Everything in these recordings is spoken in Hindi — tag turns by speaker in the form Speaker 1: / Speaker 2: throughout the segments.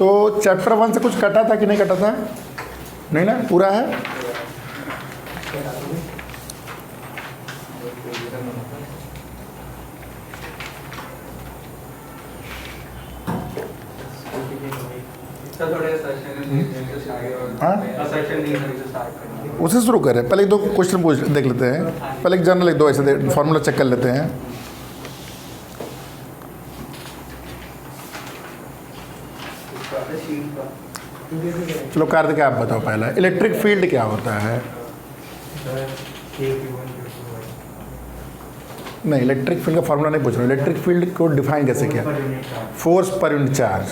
Speaker 1: तो चैप्टर 1 से कुछ कटा था कि नहीं कटा था? नहीं ना, पूरा है। उसे शुरू करें, पहले 2 क्वेश्चन पूछ देख लेते हैं, पहले एक जनरल 2 ऐसे फॉर्मूला चेक कर लेते हैं। चलो कार्तिक आप बताओ पहला, इलेक्ट्रिक फील्ड क्या होता है? नहीं, इलेक्ट्रिक फील्ड का फॉर्मूला नहीं पूछ रहा हूँ, इलेक्ट्रिक फील्ड को डिफाइन कैसे किया? फोर्स पर यूनिट चार्ज,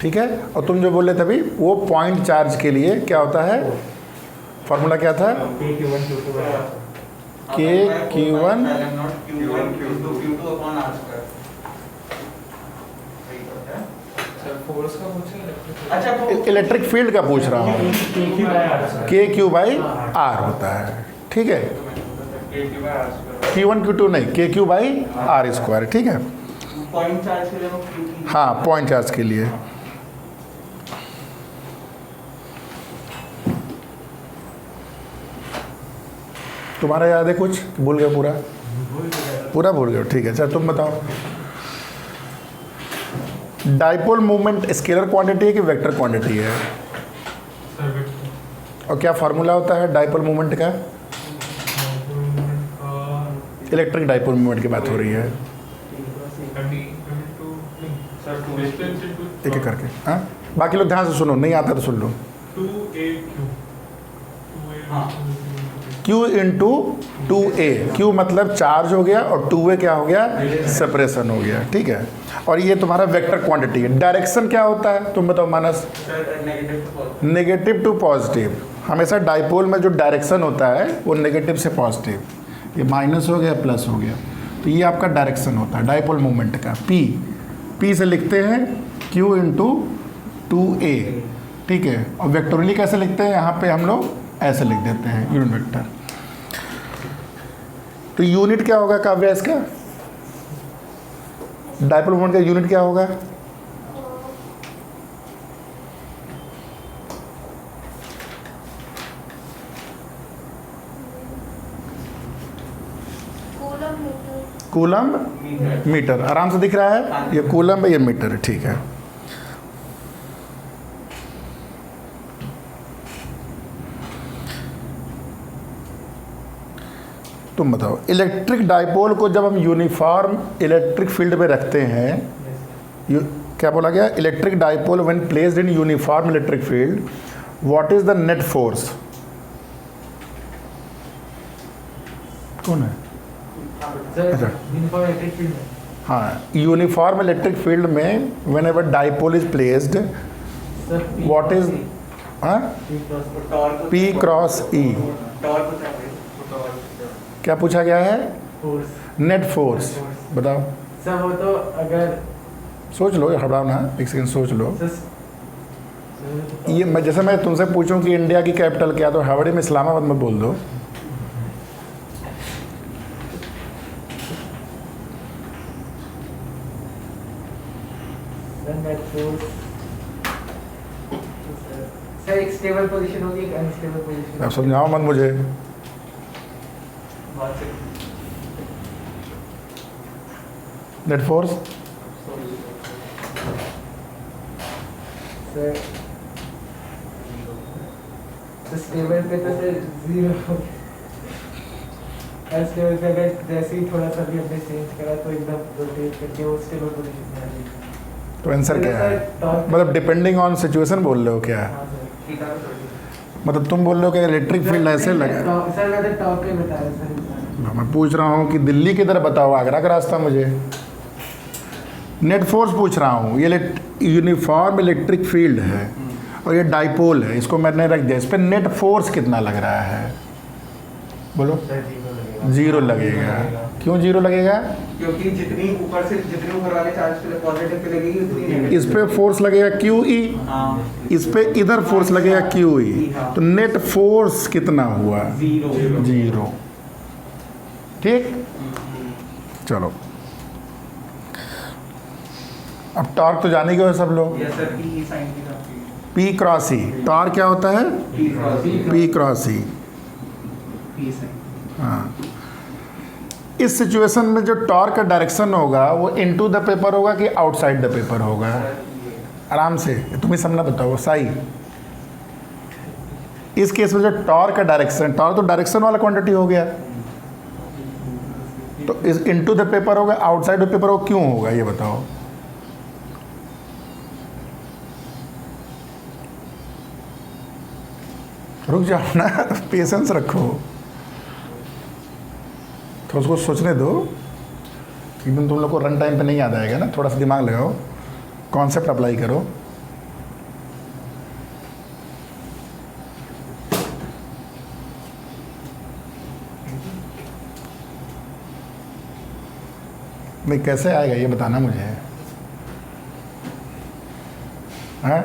Speaker 1: ठीक है। और तुम जो बोल रहे थे अभी, वो पॉइंट चार्ज के लिए क्या होता है? फॉर्मूला क्या था? K/Q1 इलेक्ट्रिक फील्ड का पूछ रहा हूँ, KQ/R होता है, ठीक है। Q1 Q2 नहीं, KQ/R², ठीक है।
Speaker 2: पॉइंट चार्ज के लिए,
Speaker 1: हाँ, पॉइंट चार्ज के लिए। तुम्हारा याद है कुछ? भूल गए पूरा? पूरा भूल गए, ठीक है। चल तुम बताओ, डाइपोल मूवमेंट स्केलर क्वांटिटी है कि वेक्टर क्वांटिटी है? और क्या फार्मूला होता है डाइपोल मूवमेंट का? इलेक्ट्रिक डाइपोल मूवमेंट की बात हो रही है, एक एक करके। हाँ, बाकी लोग ध्यान से सुनो, नहीं आता तो सुन लो। Q इंटू 2A, Q मतलब चार्ज हो गया और 2A क्या हो गया? सेपरेशन हो गया, ठीक है। और ये तुम्हारा वेक्टर क्वांटिटी है। डायरेक्शन क्या होता है तुम बताओ मानस? Negative to positive. हमेशा डाइपोल में जो डायरेक्शन होता है वो नेगेटिव से पॉजिटिव, ये माइनस हो गया प्लस हो गया, तो ये आपका डायरेक्शन होता है डाइपोल मूवमेंट का। P से लिखते हैं Q इंटू 2A, ठीक है। और वेक्टोरली कैसे लिखते हैं? यहाँ पे हम लोग ऐसे लिख देते हैं, यूनिट वेक्टर। तो यूनिट क्या होगा काव्या इसका? डाइपोल मोमेंट का यूनिट क्या होगा? Coulomb metre. आराम से दिख रहा है, ये कूलम है, ये मीटर है, ठीक है। तुम बताओ, इलेक्ट्रिक डाइपोल को जब हम यूनिफॉर्म इलेक्ट्रिक फील्ड में रखते हैं, क्या बोला गया? Electric dipole when placed in uniform electric field, what is the net force? कौन है? अच्छा, हाँ, यूनिफॉर्म इलेक्ट्रिक फील्ड में when ever dipole is placed, what is P cross E? क्या पूछा गया है? Net force. बताओ
Speaker 2: सर। वो तो अगर
Speaker 1: सोच लो, हटाओ ना, एक सेकंड सोच लो। ये मैं जैसे मैं तुमसे पूछूं कि इंडिया की कैपिटल क्या, तो हावड़े में इस्लामाबाद में बोल दो।
Speaker 2: नेट फोर्स सर, एक स्टेबल पोजीशन होगी, एक अनस्टेबल पोजीशन।
Speaker 1: अब समझाओ मत मुझे। नेट फोर्स
Speaker 2: स्टेबल पे तो सर 0, अनस्टेबल पे अगर जैसे ही थोड़ा सा भी हमने चेंज करा तो एकदम रोटेट करके वो स्टेबल पोजीशन में आ जाएगी।
Speaker 1: तो आंसर क्या है? मतलब डिपेंडिंग ऑन सिचुएशन बोल रहे हो क्या? मतलब तुम बोल रहे हो कि इलेक्ट्रिक फील्ड ऐसे लगे?
Speaker 2: सर मैंने टॉप पे बताया सर।
Speaker 1: मैं पूछ रहा हूँ कि दिल्ली की तरफ बताओ, आगरा का रास्ता मुझे। नेट फोर्स पूछ रहा हूँ, ये यूनिफॉर्म इलेक्ट्रिक फील्ड है और ये डाइपोल है, इसको मैंने रख दिया, इस पर नेट फोर्स कितना लग रहा है? बोलो। 0 लगेगा। क्यों 0 लगेगा?
Speaker 2: क्योंकि जितनी ऊपर वाले चार्ज पे पॉजिटिव पे लगेगी उतनी
Speaker 1: इस पे फोर्स लगेगा QE, इस पे इधर फोर्स लगेगा QE, तो नेट फोर्स कितना हुआ? 0। ठीक, चलो अब टॉर्क तो जाने गए हो सब लोग,
Speaker 2: yes sir P sine theta
Speaker 1: P cross E. Torque क्या होता है? P cross E.
Speaker 2: P sine.
Speaker 1: हाँ, इस सिचुएशन में जो टॉर्क का डायरेक्शन होगा वो इनटू द पेपर होगा कि आउटसाइड द पेपर होगा? आराम से तुम ही समझना बताओ साई। इस केस में जो टॉर्क का डायरेक्शन, टॉर्क तो डायरेक्शन वाला क्वांटिटी हो गया, तो इस इनटू द पेपर होगा, आउटसाइड द पेपर होगा, क्यों होगा ये बताओ? रुक जाओ ना, पेशेंस रखो, तो उसको सोचने दो। एकदम तुम लोग को रन टाइम पे नहीं याद आएगा ना, थोड़ा सा दिमाग लगाओ, कॉन्सेप्ट अप्लाई करो। नहीं कैसे आएगा ये बताना मुझे, हैं?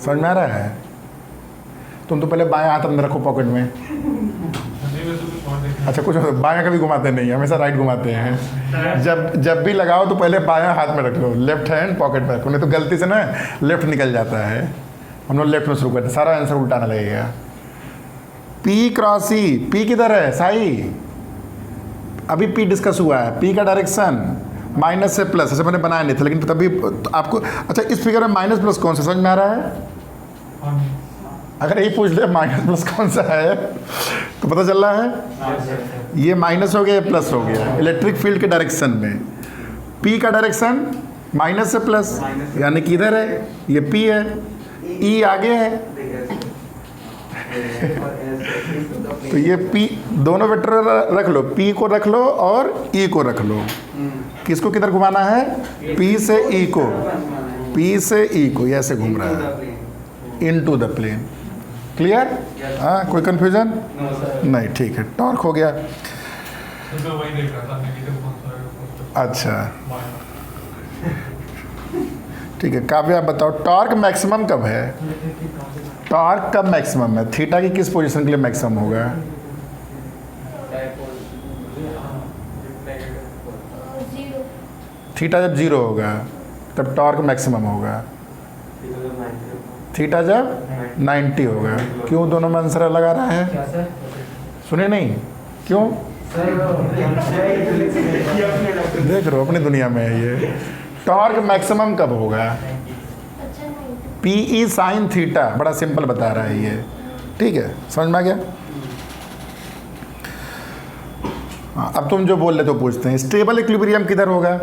Speaker 1: समझ में आ रहा है? तुम तो पहले बाएं हाथ अंदर रखो पॉकेट में। अच्छा, कुछ बायां कभी घुमाते नहीं, हमेशा राइट घुमाते हैं। जब भी लगाओ तो पहले बायां हाथ में रख लो, लेफ्ट हैंड पॉकेट में रखो, नहीं तो गलती से ना लेफ्ट निकल जाता है। हम लोग लेफ्ट में शुरू करते हैं, सारा आंसर उल्टा ना लगेगा। पी क्रॉस ई, पी किधर है साई? अभी पी डिस्कस हुआ है, पी का डायरेक्शन माइनस से प्लस, ऐसे मैंने बनाया नहीं था लेकिन तभी तो आपको। अच्छा, इस फिगर में माइनस प्लस कौन सा समझ में आ रहा है? अगर यही पूछ ले माइनस प्लस कौन सा है तो पता चल रहा है ये माइनस हो गया, ये प्लस हो गया। इलेक्ट्रिक फील्ड के डायरेक्शन में पी का डायरेक्शन माइनस से प्लस, यानी कि इधर है, ये पी है, ई आगे है, तो ये पी दोनों वेक्टर रख लो, पी को रख लो और ई को रख लो। किसको किधर घुमाना है? पी से ई को, पी से ई को, ये ऐसे घूम रहा है इनटू द प्लेन। क्लियर? हाँ, कोई कंफ्यूजन नहीं? ठीक है, टॉर्क हो गया। अच्छा ठीक है, काव्या बताओ टॉर्क मैक्सिमम कब है? टॉर्क कब मैक्सिमम है? थीटा की किस पोजीशन के लिए मैक्सिमम होगा? थीटा जब जीरो होगा तब टॉर्क मैक्सिमम होगा, थीटा जब 90 होगा। क्यों दोनों में आंसर अलग आ रहा है?
Speaker 2: क्या सर?
Speaker 1: सुने नहीं क्यों? देख रहे हो अपनी दुनिया में है ये। टॉर्क मैक्सिमम कब होगा? पी ई साइन थीटा, बड़ा सिंपल बता रहा है ये। ठीक है, समझ में आ गया? हाँ, अब तुम जो बोल रहे तो पूछते हैं, स्टेबल इक्विलिब्रियम किधर होगा?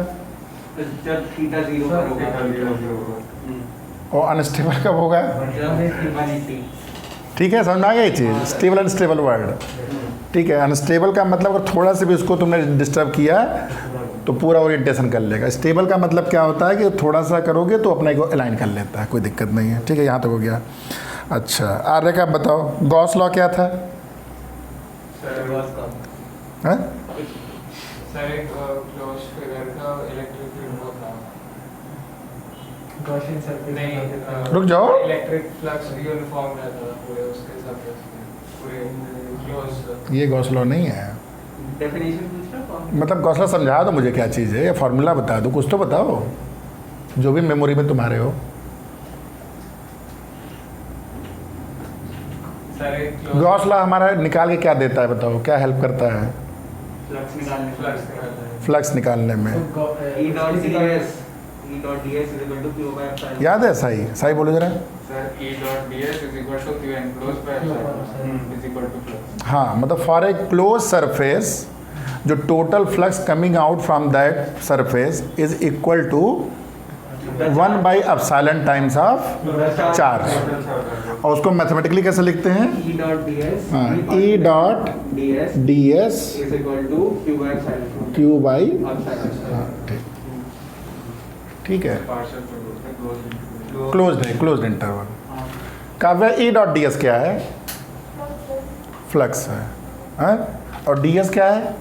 Speaker 2: जब थीटा 0 पर होगा
Speaker 1: और अनस्टेबल कब होगा?
Speaker 2: जब
Speaker 1: ठीक है, समझ में आ गया ये चीज़, स्टेबल अनस्टेबल वर्ड। ठीक है, अनस्टेबल का मतलब अगर थोड़ा सा भी उसको तुमने डिस्टर्ब किया तो पूरा ओरिएंटेशन कर लेगा। स्टेबल का मतलब क्या होता है कि थोड़ा सा करोगे तो अपने को अलाइन कर लेता है, कोई दिक्कत नहीं है। ठीक है, यहाँ तक हो गया। अच्छा, आर्य का बताओ, गॉस लॉ क्या था? हैं?
Speaker 3: सर एक क्लोज फिगर का इलेक्ट्रिक फील्ड होता है,
Speaker 2: गॉसियन सरफेस
Speaker 3: नहीं
Speaker 1: रुक जाओ,
Speaker 3: इलेक्ट्रिक फ्लक्स यूनिफॉर्म रहता था पूरे उसके सरफेस में, पूरे क्लोज।
Speaker 1: ये गॉस लॉ नहीं है।
Speaker 2: डेफिनेशन पूछ रहा हूं।
Speaker 1: मतलब गॉस लॉ समझा दो मुझे क्या चीज़ है, या फॉर्मूला बता दो, कुछ तो बताओ जो भी मेमोरी में तुम्हारे हो।
Speaker 3: सर एक क्लोज
Speaker 1: गॉस लॉ हमारा निकाल के क्या देता है बताओ, क्या हेल्प करता है
Speaker 2: फ्लक्स निकालने
Speaker 3: फ्लक्स रहता है।
Speaker 1: फ्लक्स निकालने में?
Speaker 2: E dot ds is equal to q by epsilon।
Speaker 1: याद है साई? साई बोलो जरा।
Speaker 3: Sir E dot ds is equal to q enclosed by epsilon is equal to flux।
Speaker 1: हाँ, मतलब फॉर ए क्लोज सरफेस जो total flux coming out from that surface is equal to 1 by epsilon times of charge. और उसको मैथमेटिकली कैसे लिखते हैं?
Speaker 2: E dot ds
Speaker 1: हाँ, E dot D S
Speaker 2: is equal to q by epsilon।
Speaker 1: Q by.
Speaker 2: epsilon।
Speaker 1: हाँ, ठीक ठीक है,
Speaker 3: पार्शियल फ्लक्स में क्लोज
Speaker 1: क्लोज्ड है, closed interval. Kavya E dot D S क्या है? फ्लक्स है, हाँ? और डी एस क्या है?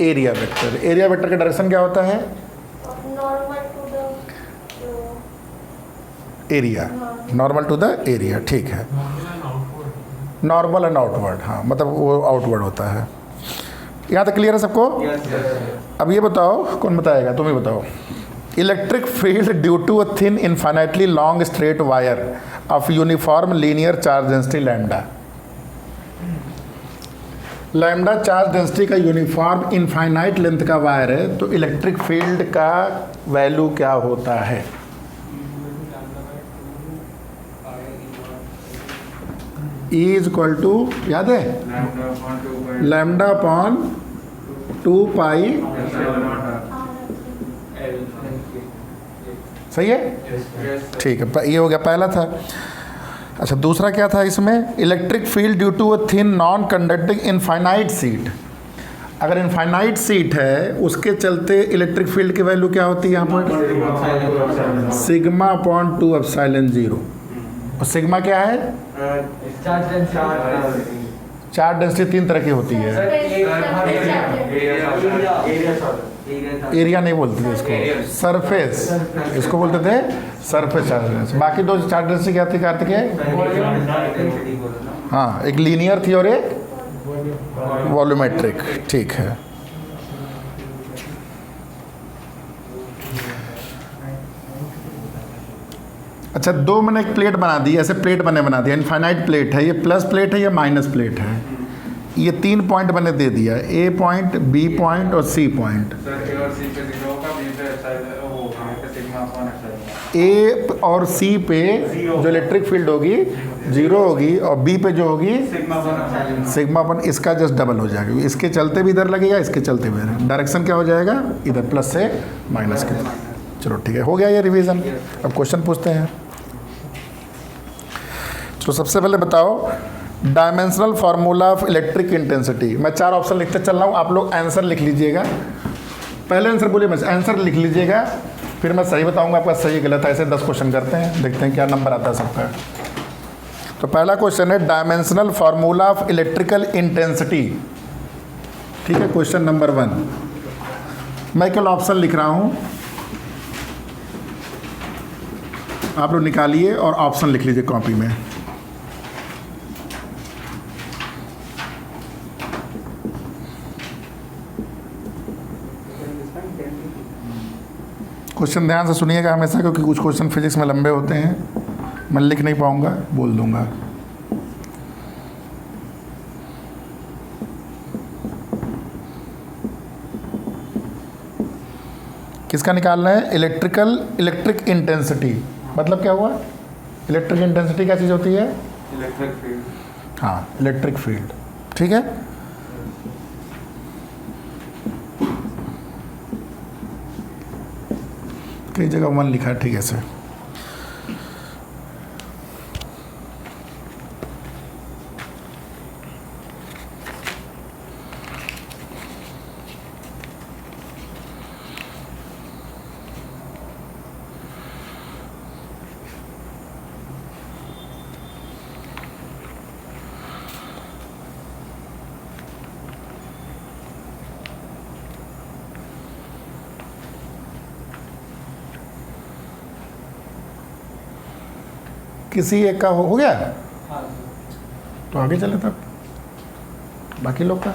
Speaker 1: Area vector. एरिया वेक्टर का डायरेक्शन क्या होता है? Area, normal to the area. ठीक है, नॉर्मल एंड आउटवर्ड, हाँ, मतलब वो आउटवर्ड होता है। यहाँ तक क्लियर है सबको? अब ये बताओ, कौन बताएगा? तुम ही बताओ। Electric field due to a thin infinitely long straight wire of uniform linear charge density lambda. Lambda charge density का यूनिफॉर्म इनफाइनाइट लेंथ का वायर है, तो इलेक्ट्रिक फील्ड का वैल्यू क्या होता है? E इज इक्वल टू, याद है, लैम्डा अपॉन 2 पाई। सही है, ठीक है, ये हो गया पहला था। अच्छा, दूसरा क्या था इसमें? Electric field due to a thin non conducting infinite sheet. अगर इनफाइनाइट सीट है उसके चलते इलेक्ट्रिक फील्ड की वैल्यू क्या होती है यहाँ पर? Sigma upon 2 epsilon 0। और सिग्मा क्या है? चार्ज डेंसिटी 3 तरह की होती है। एरिया नहीं बोलते थे इसको, सरफेस, इसको बोलते थे सरफेस चार्ज डेंसिटी। बाकी दो चार्ज डेंसिटी क्या थी कार्तिक है? हाँ, एक लीनियर थी और एक वॉल्यूमेट्रिक। ठीक है, अच्छा, दो मैंने एक प्लेट बना दी, ऐसे प्लेट बना दिया, इनफाइनाइट प्लेट है, ये प्लस प्लेट है, ये माइनस प्लेट है। ये 3 पॉइंट मैंने दे दिया, ए पॉइंट, बी पॉइंट और सी पॉइंट। ए और सी पे जो इलेक्ट्रिक फील्ड होगी 0 होगी, और बी पे जो होगी सिग्मा अपन, इसका जस्ट डबल हो जाएगा। इसके चलते भी इधर लगेगा, इसके चलते भी इधर। डायरेक्शन क्या हो जाएगा? इधर प्लस से माइनस के। चलो ठीक है, हो गया ये रिवीजन। अब क्वेश्चन पूछते हैं। तो सबसे पहले बताओ dimensional formula of electric intensity. मैं 4 ऑप्शन लिखते चल रहा हूँ, आप लोग आंसर लिख लीजिएगा। पहले आंसर बोलिए, मैं आंसर लिख लीजिएगा, फिर मैं सही बताऊंगा आपका सही गलत है। ऐसे 10 क्वेश्चन करते हैं, देखते हैं क्या नंबर आता है सबका। तो पहला क्वेश्चन है dimensional formula of electrical intensity. ठीक है, क्वेश्चन नंबर 1। मैं केवल ऑप्शन लिख रहा हूँ, आप लोग निकालिए और ऑप्शन लिख लीजिए कॉपी में। क्वेश्चन ध्यान से सुनिएगा हमेशा, क्योंकि कुछ क्वेश्चन फिजिक्स में लंबे होते हैं, मैं लिख नहीं पाऊंगा, बोल दूंगा। किसका निकालना है? Electric intensity. मतलब क्या हुआ? इलेक्ट्रिक इंटेंसिटी क्या चीज़ होती है?
Speaker 3: Electric field.
Speaker 1: हाँ, इलेक्ट्रिक फील्ड। ठीक है, कई जगह 1 लिखा है, ठीक है सर। किसी एक का हो गया तो आगे चले, तब बाकी लोग का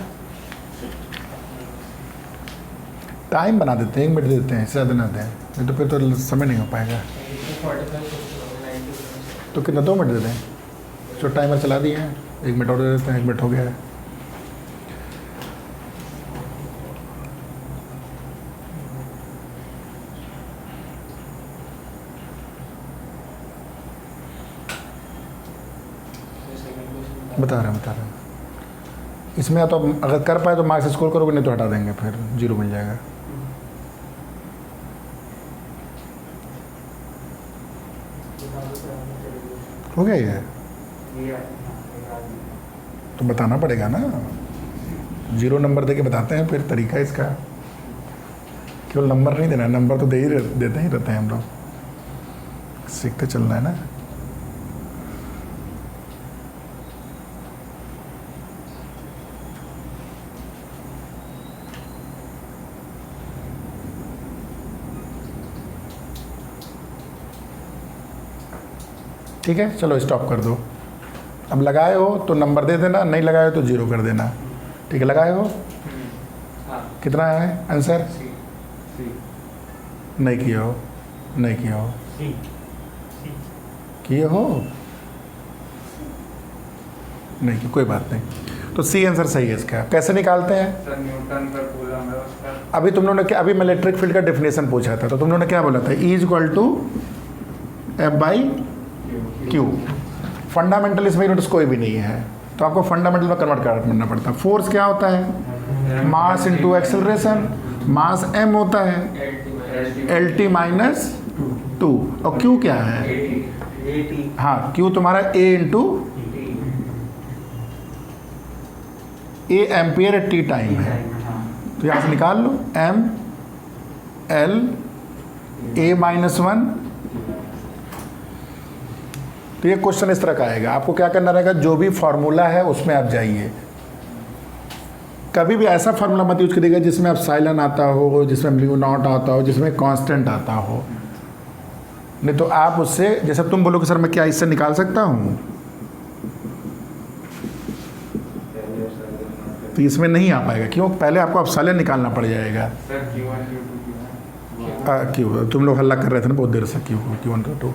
Speaker 1: टाइम बना देते हैं, 1 मिनट देते हैं, इससे ज़्यादा ना दें, नहीं तो फिर तो समय नहीं हो पाएगा। तो कितना 2 मिनट दे दें? जो टाइमर चला दिए हैं, 1 मिनट और दे देते हैं, 1 मिनट हो गया है। बता रहे हैं। इसमें या तो अगर कर पाए तो मार्क्स स्कोर करोगे, नहीं तो हटा देंगे, फिर 0 मिल जाएगा। हो गया ये? तो बताना पड़ेगा ना, 0 नंबर दे के बताते हैं, फिर तरीका इसका केवल नंबर नहीं देना, नंबर तो देते ही रहते हैं हम लोग, सीखते चलना है ना। ठीक है, चलो स्टॉप कर दो। अब लगाए हो तो नंबर दे देना, नहीं लगाए हो तो 0 कर देना। ठीक है, लगाए हो?
Speaker 3: हाँ
Speaker 1: कितना है आंसर?
Speaker 3: सी
Speaker 1: नहीं किए हो, नहीं किए हो,
Speaker 2: सी
Speaker 1: किए हो नहीं किए, कोई बात नहीं। तो सी आंसर सही है इसका। कैसे निकालते हैं?
Speaker 3: सर न्यूटन पर कूलम है उसका।
Speaker 1: अभी तुम लोगों ने क्या, अभी मैं इलेक्ट्रिक फील्ड का डेफिनेशन पूछा था, तो तुम लोगों ने क्या बोला था? E equal to F by Q. Fundamental इसमें यूनिट्स कोई भी नहीं है, तो आपको फंडामेंटल में कन्वर्ट करना पड़ता है। फोर्स क्या होता है? Mass into acceleration. Mass m होता है एल टी माइनस 2, और q क्या है? हाँ, q तुम्हारा a into A ampere at T time है, तो यहाँ से निकाल लो m l a माइनस 1। तो ये क्वेश्चन इस तरह का आएगा। आपको क्या करना रहेगा, जो भी फॉर्मूला है उसमें आप जाइए। कभी भी ऐसा फार्मूला मत यूज करिएगा जिसमें आप साइलन आता हो, जिसमें म्यू नॉट आता हो, जिसमें कांस्टेंट आता हो। नहीं तो आप उससे, जैसे तुम बोलोगे सर मैं क्या इससे निकाल सकता हूँ, तो इसमें नहीं आ पाएगा। क्यों? पहले आपको साइलन निकालना पड़ जाएगा।
Speaker 3: सर Q1 Q2
Speaker 1: क्यों तुम लोग हल्ला कर रहे थे ना बहुत देर से, क्यों Q1 Q2,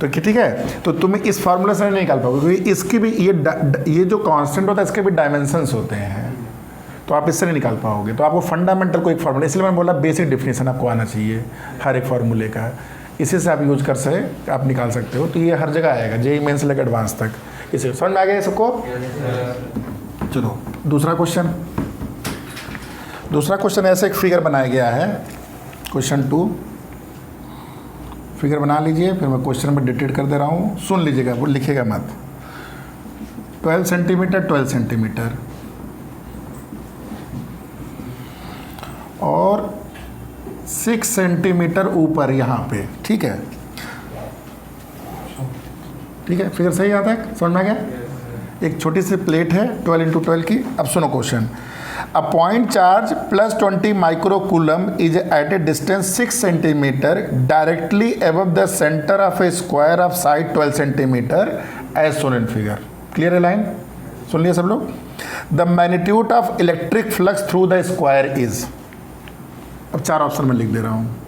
Speaker 1: तो ठीक है। तो तुम इस फार्मूला से नहीं निकाल पाओगे, क्योंकि इसकी भी ये जो कांस्टेंट होता है इसके भी डायमेंशंस होते हैं, तो आप इससे नहीं निकाल पाओगे। तो आपको फंडामेंटल को एक फार्मूला, इसलिए मैंने बोला बेसिक डिफिनेशन आपको आना चाहिए हर एक फार्मूले का, इसी से आप यूज कर सके आप निकाल सकते हो। तो ये हर जगह आएगा, जेई मेन से लेकर एडवांस तक। इसे समझ में आ गया सबको? चलो दूसरा क्वेश्चन। दूसरा क्वेश्चन ऐसे एक फिगर बनाया गया है, क्वेश्चन 2। फिगर बना लीजिए, फिर मैं क्वेश्चन में डिटेक्ट कर दे रहा हूँ, सुन लीजिएगा, वो लिखेगा मत। 12 सेंटीमीटर 12 सेंटीमीटर और 6 सेंटीमीटर ऊपर यहाँ पे, ठीक है? ठीक है, फिगर सही आता है, समझ में आ गया? एक छोटी सी प्लेट है 12 इंटू 12 की। अब सुनो question. A point charge plus 20 micro coulomb is at a distance 6 centimetre directly above the centre of a square of side 12 centimetre as shown in figure. Clear है लाइन? सुन लिया सब लोग? The magnitude of electric flux through the square is. अब 4 ऑप्शन में लिख दे रहा हूँ।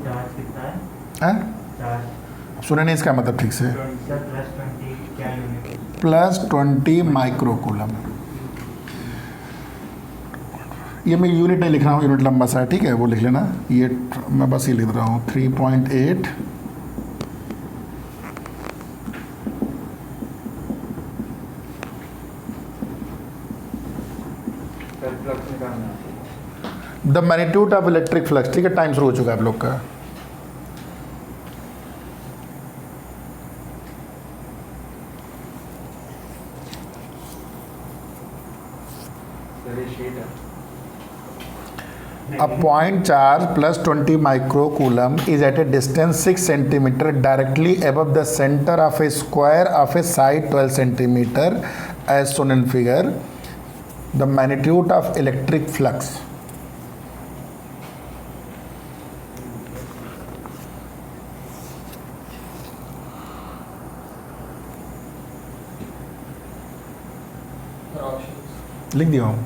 Speaker 2: चार्ज कितना है?
Speaker 1: हैं?
Speaker 2: चार्ज
Speaker 1: सुने नहीं इसका मतलब ठीक से?
Speaker 2: सर प्लस 20 क्या यूनिट?
Speaker 1: Plus 20 micro coulomb. ये मैं यूनिट नहीं लिख रहा हूँ, यूनिट लंबा सा है, ठीक है, वो लिख लेना। ये मैं बस ये लिख रहा हूँ 3.8
Speaker 3: सर फ्लक्स निकालना है।
Speaker 1: The magnitude of electric flux. ठीक है, टाइम शुरू हो चुका है आप लोग का।
Speaker 3: सर ये शीट है।
Speaker 1: A point charge plus 20 microcoulomb is at a distance 6 centimeter directly above the center of a square of a side 12 centimeter as shown in figure. The magnitude of electric flux.
Speaker 3: Options
Speaker 1: लिख दिया हूँ।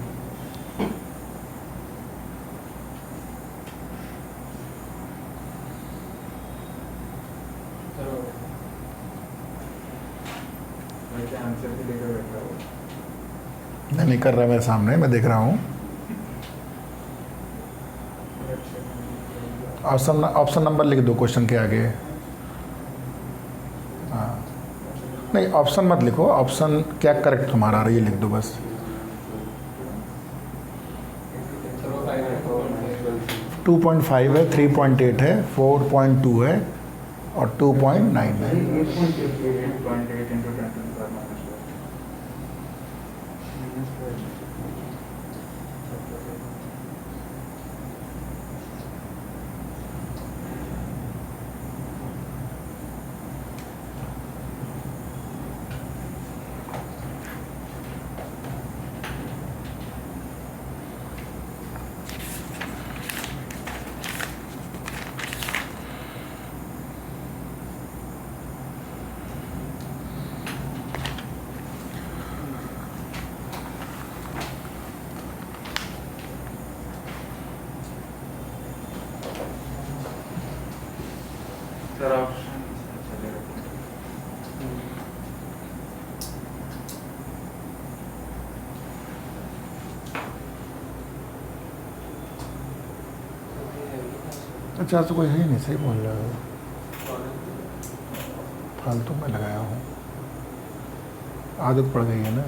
Speaker 3: चलो मैं क्या आंसर भी लेकर बैठा हूँ।
Speaker 1: नहीं कर रहा मेरे सामने, मैं देख रहा हूँ। ऑप्शन नंबर लिख दो क्वेश्चन के आगे। हाँ, नहीं ऑप्शन मत लिखो, ऑप्शन क्या करेक्ट तुम्हारा आ रहा है ये लिख दो बस।
Speaker 3: चलो 5 है तो
Speaker 1: 2.5 है, 3.8 है, 4.2 है और 2.9 है।
Speaker 3: 8.8 into 10 to the power minus 12.
Speaker 1: 50 तो कोई है ही नहीं, सही बोल रहे हो, फालतू में लगाया हूँ, आदत पड़ गई है ना।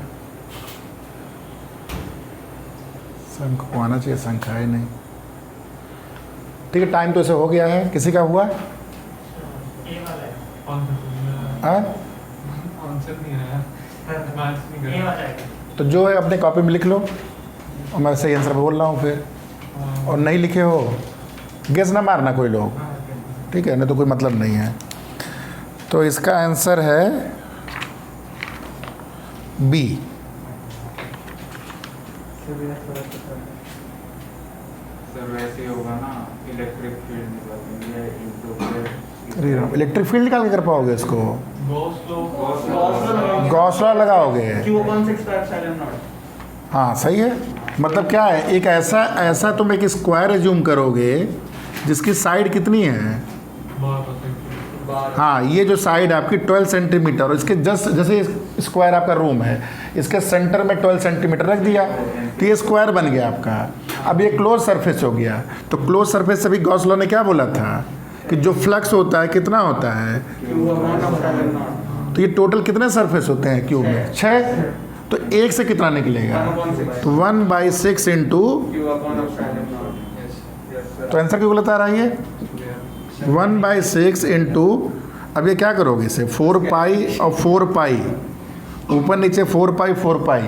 Speaker 1: शंख को आना चाहिए, शंख आए नहीं। ठीक है, टाइम तो ऐसे हो गया है। किसी का हुआ? हाँ?
Speaker 3: आंसर नहीं आया, मैथ्स नहीं कर
Speaker 1: तो जो है अपने कॉपी में लिख लो, और मैं सही आंसर बोल रहा हूँ फिर। और नहीं लिखे हो, गेस ना मारना कोई लोग, ठीक है, नहीं तो कोई मतलब नहीं है। तो इसका आंसर है बी।
Speaker 4: सर वैसे ही होगा ना, इलेक्ट्रिक फील्ड निकालेंगे इनटू
Speaker 1: इलेक्ट्रिक फील्ड निकाल के कर पाओगे इसको?
Speaker 3: गॉस
Speaker 1: गॉस लॉ लगाओगे?
Speaker 2: Q1
Speaker 1: हाँ सही है। मतलब क्या है, एक ऐसा तुम एक स्क्वायर एज्यूम करोगे जिसकी साइड कितनी है? हाँ, ये जो साइड आपकी 12 सेंटीमीटर, और इसके जस्ट जैसे स्क्वायर आपका रूम है, इसके सेंटर में 12 सेंटीमीटर रख दिया, तो ये स्क्वायर बन गया आपका। अब ये क्लोज सरफेस हो गया। तो क्लोज सरफेस से भी गॉस लॉ ने क्या बोला था कि जो फ्लक्स होता है कितना होता है? तो ये टोटल कितने सरफेस होते हैं क्यूब में? 6। तो एक से कितना निकलेगा? तो 1/6 इंटू, तो आंसर क्यों गलत आ रहा है ये? 1/6 इंटू, अब ये क्या करोगे इसे? 4 पाई और 4 पाई, ऊपर नीचे 4 पाई 4 पाई,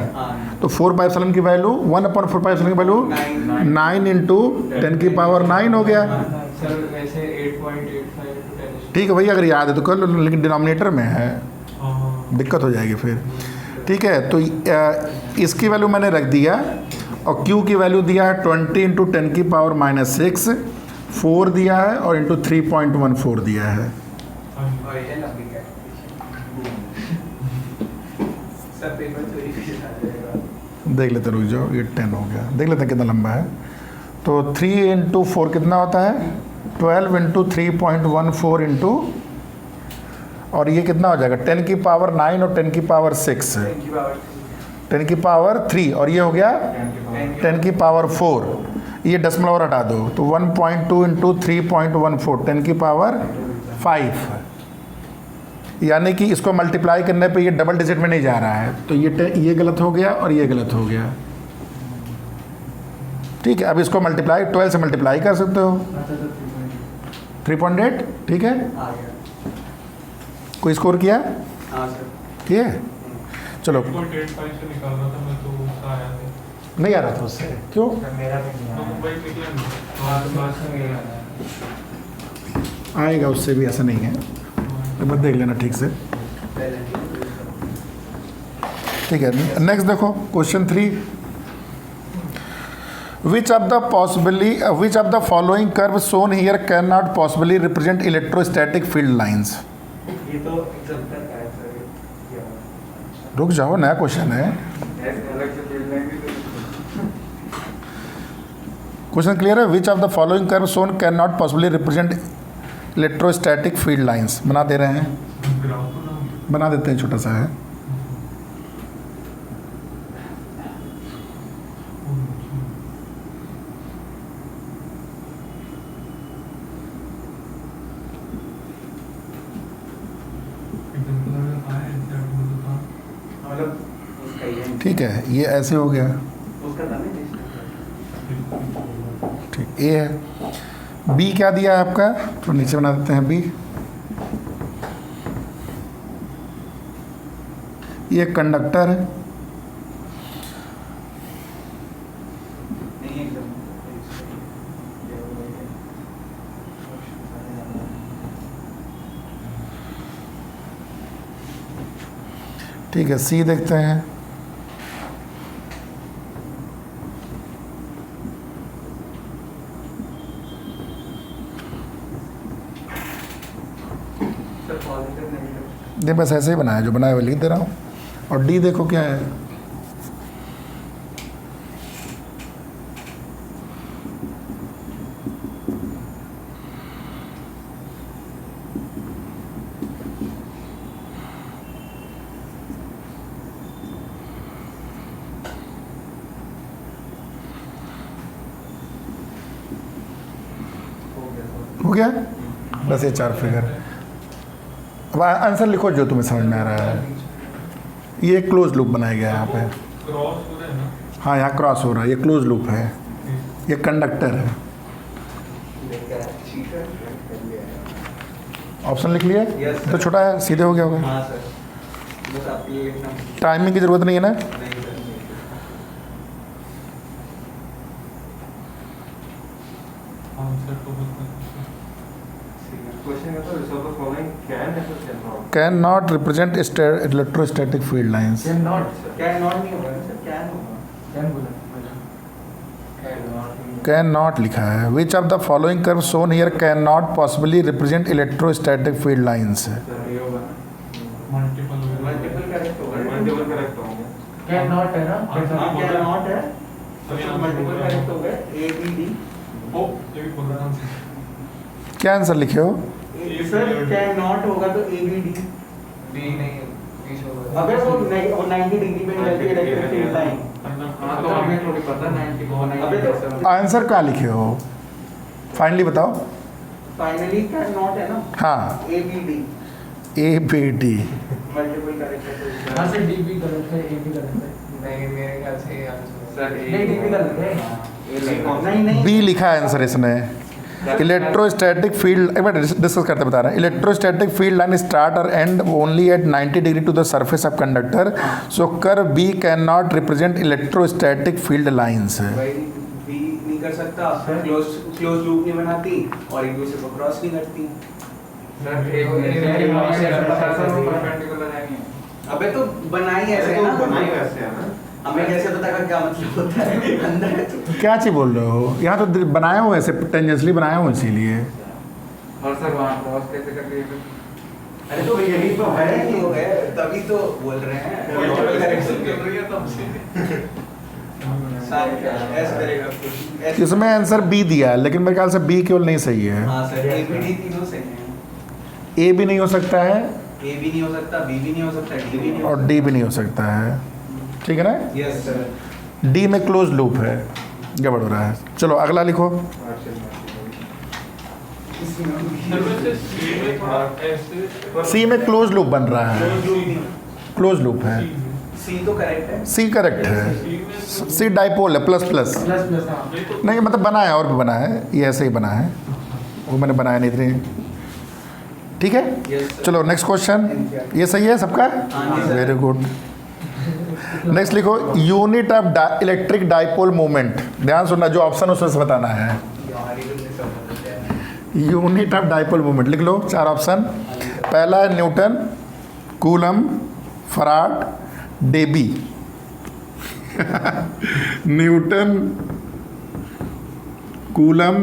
Speaker 1: तो 4 पाई एप्सिलॉन की वैल्यू 1/4 पाई एप्सिलॉन की वैल्यू 9 इंटू 10 की पावर 9 हो गया।
Speaker 3: सर वैसे 8.85
Speaker 1: ठीक है भैया, अगर याद है तो कर लो, लेकिन डिनोमिनेटर में है, दिक्कत हो जाएगी फिर। ठीक है, तो इसकी वैल्यू मैंने रख दिया, और Q की वैल्यू दिया है 20 इंटू 10 की पावर -6, 4 दिया है, और इंटू 3.14 दिया है। देख लेते, रुक जाओ, ये 10 हो गया, देख लेते कितना लंबा है। तो 3 इंटू 4 कितना होता है? 12 इंटू 3.14 इंटू, और ये कितना हो जाएगा? 10 की पावर 9 और 10 की पावर 6, 10 की पावर 3, और ये हो गया 10 की पावर 4। ये दशमलव और हटा दो, तो 1.2 इंटू 3.14, 10 की पावर 5, यानी कि इसको मल्टीप्लाई करने पे ये डबल डिजिट में नहीं जा रहा है। तो ये गलत हो गया और ये गलत हो गया। ठीक है, अब इसको मल्टीप्लाई 12 से मल्टीप्लाई कर सकते हो, 3.8। ठीक है, कोई स्कोर किया? ठीक है, चलो।
Speaker 3: 8.85 से निकालना था मैं, तो उसका आया नहीं।
Speaker 1: नहीं आ रहा था उससे, क्यों?
Speaker 2: मेरा भी नहीं
Speaker 3: तो
Speaker 2: आया।
Speaker 3: मुंबई निकला नहीं, पास में गया।
Speaker 1: आएगा, उससे भी ऐसा नहीं है, तो बस देख लेना ठीक से। ठीक है, नेक्स्ट देखो question 3। Which of the following curve shown here can not possibly represent electrostatic field lines?
Speaker 2: ये तो एग्जाम का है सर, ये
Speaker 1: रुक जाओ, नया क्वेश्चन है।
Speaker 4: अलग से फील्ड लाइन
Speaker 1: क्वेश्चन क्लियर है? Which of the following curve shown can not possibly represent electrostatic field lines? बना दे रहे हैं, बना देते हैं, छोटा सा है।
Speaker 2: मतलब उसका ही है,
Speaker 1: ठीक है, ये ऐसे हो गया।
Speaker 2: उसका था ना
Speaker 1: ठीक, ए है। बी क्या दिया है आपका? तो नीचे बना देते हैं बी। ये कंडक्टर है,
Speaker 2: नहीं एकदम
Speaker 1: ठीक है। सी देखते हैं,
Speaker 2: सर पॉजिटिव नेगेटिव
Speaker 1: नहीं बस ऐसे ही बनाया, जो बनाया वो लिख दे रहा हूँ। और डी देखो क्या है,
Speaker 2: हो गया सर।
Speaker 1: हो गया? बस ये 4 फिगर। अब आंसर लिखो जो तुम्हें समझ में आ रहा है। ये क्लोज लूप बनाया गया है यहाँ पे।
Speaker 5: क्रॉस हो रहा है ना।
Speaker 1: हाँ, यहाँ क्रॉस हो रहा है, ये क्लोज लूप है, ये कंडक्टर है। ऑप्शन लिख लिया?
Speaker 2: Yes, sir.
Speaker 1: तो छोटा है, सीधे हो गया होगा।
Speaker 2: हाँ सर, बस आपके लिए एकदम
Speaker 1: टाइमिंग की ज़रूरत नहीं है ना?
Speaker 2: नहीं सर, नहीं।
Speaker 5: आंसर तो बता।
Speaker 3: क्वेश्चन है तो रिजल्ट ऑफ फॉलोइंग कैन ऐसा can not
Speaker 1: can not represent electrostatic field lines.
Speaker 2: Can not नहीं होगा ना सर, कैन होगा। कैन बोला
Speaker 1: कैन नॉट लिखा है। Which of the following curve shown here can not possibly represent electrostatic field lines.
Speaker 4: Sir ये होगा ना
Speaker 5: मल्टीपल
Speaker 2: मल्टीपल करेक्ट होगा।
Speaker 3: मल्टीपल करेक्ट होंगे।
Speaker 2: कैन नॉट है ना?
Speaker 5: हाँ,
Speaker 2: कैन नॉट है
Speaker 5: तो
Speaker 2: तो
Speaker 5: यहाँ
Speaker 2: मल्टीपल
Speaker 5: बोल रहा
Speaker 2: करेक्ट
Speaker 5: है।
Speaker 2: हो गए ए बी डी।
Speaker 5: ओ ये भी बोल रहा हूँ।
Speaker 1: क्या आंसर लिखे हो?
Speaker 2: सर कैन नॉट होगा तो ए बी डी।
Speaker 3: बी नहीं बीच होगा।
Speaker 2: अबे वो 90 डिग्री पे निकलती है इलेक्ट्रिक फील्ड लाइन।
Speaker 3: हाँ तो हमें थोड़ी पता 90
Speaker 2: अबे तो
Speaker 1: आंसर क्या लिखे हो? फाइनली बताओ।
Speaker 2: फाइनली कैन नॉट है ना?
Speaker 1: हाँ,
Speaker 2: A B D
Speaker 1: A B D.
Speaker 2: Multiple correct है।
Speaker 6: हाँ सर डी भी गलत है, ए भी गलत है।
Speaker 3: नहीं मेरे ख्याल से ये आंसर
Speaker 2: सर
Speaker 6: नहीं डी भी गलत है।
Speaker 2: नहीं नहीं
Speaker 1: बी लिखा है आंसर इसने। इलेक्ट्रोस्टैटिक फील्ड, एक बार डिस्कस करते बता रहे हैं। इलेक्ट्रोस्टैटिक फील्ड लाइन स्टार्ट और end only at 90 degree to the surface of conductor, so curve B can not represent electrostatic field lines.
Speaker 7: भाई भी नहीं कर सकता, क्लोज लूप नहीं बनाती और एक दूसरे को क्रॉस नहीं करती।
Speaker 3: सर एक परपेंडिकुलर है नहीं।
Speaker 7: अबे तो बनाई ऐसे है ना,
Speaker 3: बनाई वैसे है ना।
Speaker 7: हमें कैसे पता का क्या मतलब होता है अंदर है तो।
Speaker 1: क्या चीज़ बोल रहे हो? यहाँ तो बनाया हो ऐसे, टेंजेंसली बनाया हो इसीलिए।
Speaker 4: और सर वहाँ क्रॉस कैसे कर लिए फिर?
Speaker 7: अरे तो यही तो है नहीं हो गए तभी तो बोल रहे हैं। ऐसे करेगा कुछ।
Speaker 1: इसमें आंसर बी दिया है, लेकिन मेरे ख्याल से बी केवल नहीं सही है।
Speaker 7: हाँ सर, ए बी डी तीनों सही हैं।
Speaker 1: ए भी नहीं हो सकता है
Speaker 7: ए भी नहीं हो सकता, बी भी नहीं हो सकता, डी भी नहीं हो
Speaker 1: और डी भी नहीं हो सकता है। ठीक है ना?
Speaker 7: सकता। Yes sir.
Speaker 1: डी में क्लोज लूप है, गड़बड़ हो रहा है। चलो अगला लिखो।
Speaker 5: सर वैसे सी में थोड़ा ऐसे
Speaker 1: सी में क्लोज लूप बन रहा है, क्लोज लूप है।
Speaker 7: सी तो करेक्ट है।
Speaker 1: सी करेक्ट है।
Speaker 5: सी में
Speaker 1: सी डाइपोल है, प्लस प्लस।
Speaker 6: प्लस प्लस हाँ।
Speaker 5: नहीं तो
Speaker 1: नहीं मतलब बना है, और भी बना है, ये ऐसे ही बना है, वो मैंने बनाया नहीं इतनी। ठीक है,
Speaker 7: यस सर।
Speaker 1: चलो नेक्स्ट क्वेश्चन। ये सही है सबका?
Speaker 7: हाँ जी, सर।
Speaker 1: Very good. नेक्स्ट लिखो, unit of electric dipole moment. ध्यान सुनना, जो ऑप्शन उसमें से बताना है। यूनिट ऑफ डाइपोल मोमेंट लिख लो, 4 ऑप्शन। पहला है newton, coulomb, farad, debye. Newton, coulomb,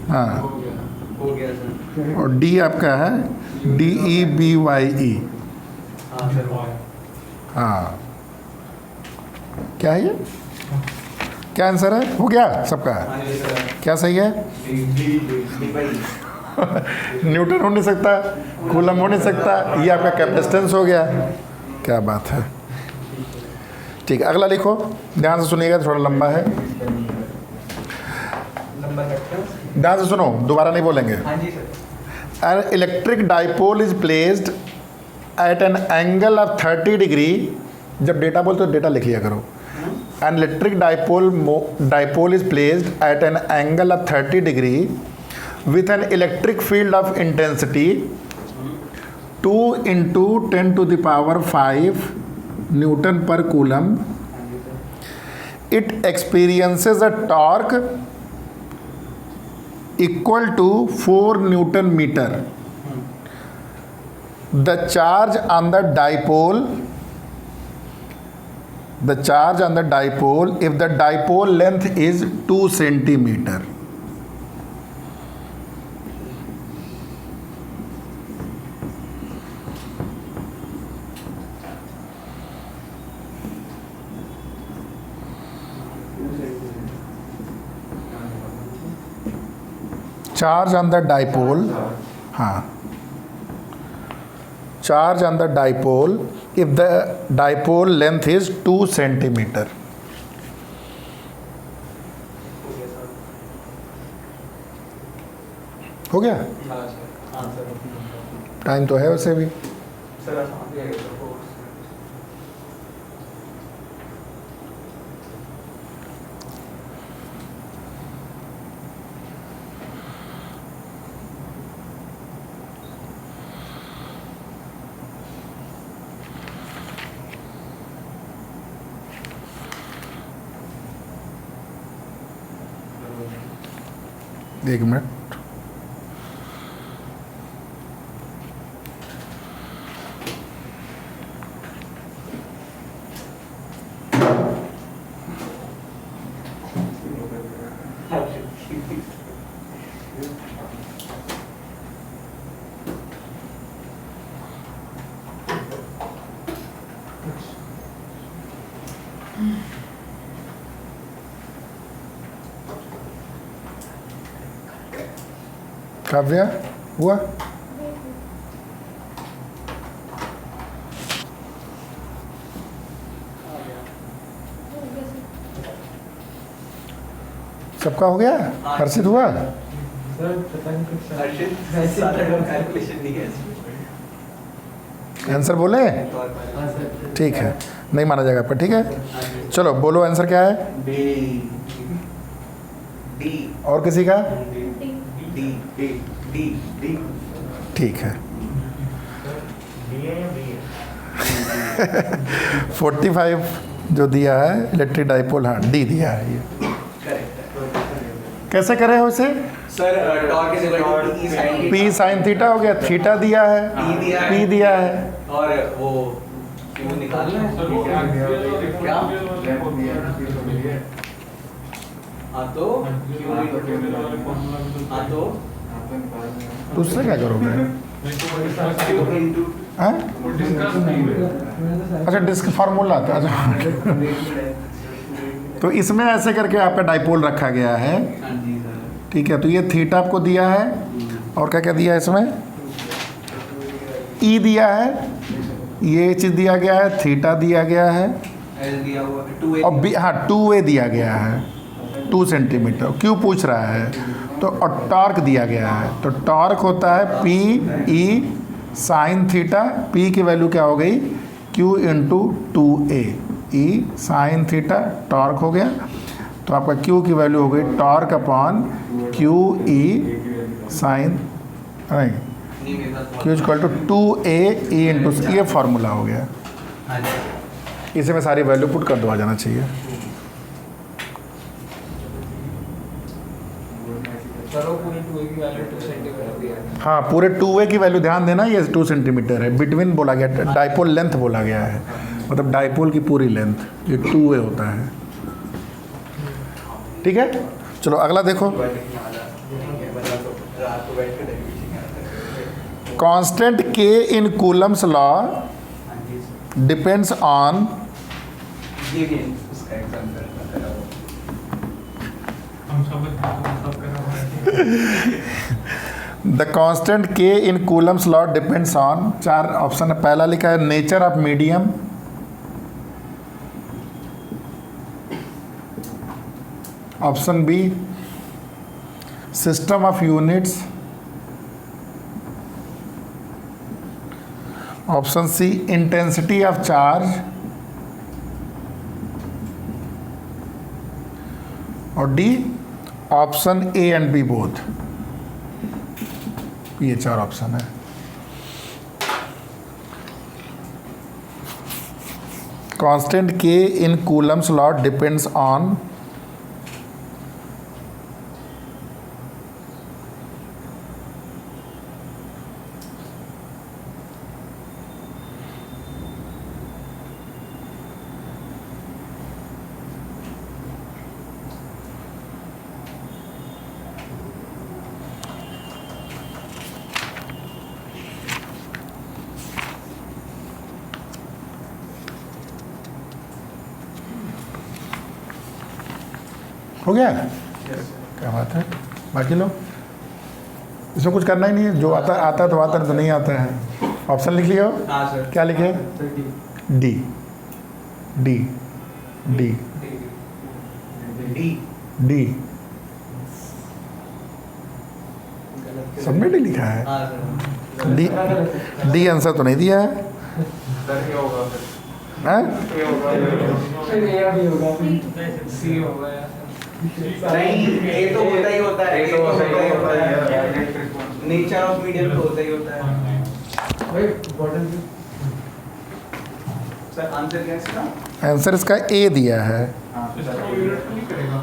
Speaker 1: हाँ,
Speaker 7: हो गया सर।
Speaker 1: और डी आपका है DEBYE।
Speaker 7: हाँ सर।
Speaker 1: हाँ, क्या है ये? क्या आंसर है? हो गया सबका?
Speaker 7: हाँ जी सर।
Speaker 1: क्या सही है?
Speaker 7: डी भाई।
Speaker 1: न्यूटन हो नहीं सकता, कूलम हो नहीं सकता, ये आपका कैपेसिटेंस हो गया। क्या बात है। ठीक है, अगला लिखो, ध्यान से सुनिएगा, थोड़ा लंबा है।
Speaker 2: नंबर रखते हैं।
Speaker 1: ध्यान से सुनो, दोबारा नहीं बोलेंगे।
Speaker 2: हाँ जी sir.
Speaker 1: An electric dipole is placed at an angle of 30 degree। जब डेटा बोलते तो डेटा लिख लिया करो। An electric dipole is placed at an angle of 30 degree with an electric field of intensity 2 into 10 to the power 5 Newton per coulomb. It experiences a torque equal to 4 Newton meter. The charge on the dipole, if the dipole length is 2 centimeter. Charge on the dipole, हाँ, charge on the dipole if the dipole length is 2 centimeter. हो गया?
Speaker 3: हाँ सर।
Speaker 1: टाइम तो है वैसे भी।
Speaker 7: सर आसान
Speaker 3: ये तो
Speaker 1: एक मिनट। काव्या हुआ? सबका हो गया? हर्षित हुआ?
Speaker 6: सर पता नहीं कुछ
Speaker 7: हर्षित
Speaker 6: वैसे
Speaker 7: सारा कैलकुलेशन नहीं है
Speaker 1: आंसर बोले?
Speaker 7: तौर पर।
Speaker 6: हाँ सर
Speaker 1: ठीक है, नहीं माना जाएगा आपका, ठीक है। चलो बोलो आंसर क्या है?
Speaker 7: डी डी
Speaker 1: और किसी का?
Speaker 7: डी डी डी डी
Speaker 1: ठीक है।
Speaker 2: डी है या बी है?
Speaker 1: 45 जो दिया है इलेक्ट्रिक डाइपोल, हाँ डी दिया है ये।
Speaker 7: करेक्ट
Speaker 1: कैसे करे हो इसे?
Speaker 7: Sir torque is equal to E sine
Speaker 1: P sine theta हो गया, थीटा दिया है,
Speaker 7: P दिया है।
Speaker 1: पी दिया है।
Speaker 7: और वो क्यों निकालना है
Speaker 5: सर वो
Speaker 7: क्या?
Speaker 5: क्या?
Speaker 7: हाँ तो क्यों नहीं हाँ तो
Speaker 1: दूसरे क्या करोगे?
Speaker 7: क्यों इनटू
Speaker 1: हाँ?
Speaker 5: डिस्कस नहीं हुए।
Speaker 1: अच्छा डिस्क फार्मूला था। अच्छा तो इसमें ऐसे करके आपका डाइपोल रखा गया है,
Speaker 7: हाँ जी सर
Speaker 1: ठीक है। तो ये थीटा आपको दिया है और क्या क्या दिया है इसमें? ई दिया है, ये चीज़ दिया गया है, थीटा दिया गया है
Speaker 7: एल दिया हुआ 2a
Speaker 1: और बी, हाँ 2a दिया गया है 2 सेंटीमीटर। क्यों पूछ रहा है? तो और टॉर्क दिया गया है, तो टॉर्क होता है P E sine theta. P की वैल्यू क्या हो गई? Q into 2a, E sine theta torque हो गया। तो आपका Q की वैल्यू हो गई torque upon Q E sine, नहीं
Speaker 7: नहीं मेरे पास
Speaker 1: Q equal to 2a E into, ये फार्मूला हो गया।
Speaker 7: हाँ जी
Speaker 1: इसे में सारी वैल्यू पुट कर दो, आ जाना चाहिए।
Speaker 3: चलो पूरी 2 की वैल्यू 2 सेंटीमीटर दिया है।
Speaker 1: हाँ पूरे 2a की वैल्यू ध्यान देना, ये 2 सेंटीमीटर है। बिटवीन बोला गया, डाइपोल लेंथ बोला गया है, मतलब डाइपोल की पूरी लेंथ ये 2a होता है, ठीक है। चलो अगला देखो।
Speaker 7: रात को बैठ के derivation
Speaker 1: constant k in Coulomb's law
Speaker 7: हाँ जी सर
Speaker 1: डिपेंड्स ऑन,
Speaker 7: ये भी उसका एग्जांपल बता रहा हूँ
Speaker 5: हम सब करा हुआ है।
Speaker 1: The constant k in Coulomb's law depends on, 4 option है। पहला लिखा है nature of medium, option B system of units, option C intensity of charge, और D option A and B both. ये 4 ऑप्शन है। Constant k in Coulomb's law depends on, हो गया? क्या बात है। बाकी लोग, इसमें कुछ करना ही नहीं है, जो आता आता तो आता, तो नहीं आता है। ऑप्शन लिख लिया हो?
Speaker 7: हाँ सर
Speaker 1: क्या लिखे? D D D
Speaker 7: D
Speaker 1: D.
Speaker 7: गलत
Speaker 1: सबमिट ही लिखा है।
Speaker 7: हाँ सर।
Speaker 1: डी आंसर तो नहीं दिया है,
Speaker 4: सर ये होगा फिर
Speaker 1: हैं?
Speaker 4: ये होगा
Speaker 6: फिर ए भी होगा
Speaker 3: सी होगा या
Speaker 7: नहीं, ये तो होता ही होता है,
Speaker 4: ये तो होता ही होता है इलेक्ट्रिक
Speaker 7: नेचर ऑफ मीडियम तो होता ही होता है।
Speaker 6: भाई बॉटल भी
Speaker 7: सर आंसर क्या है इसका?
Speaker 1: आंसर इसका ए दिया है।
Speaker 4: हाँ
Speaker 3: इसका
Speaker 4: सर
Speaker 3: यूनिट नहीं करेगा।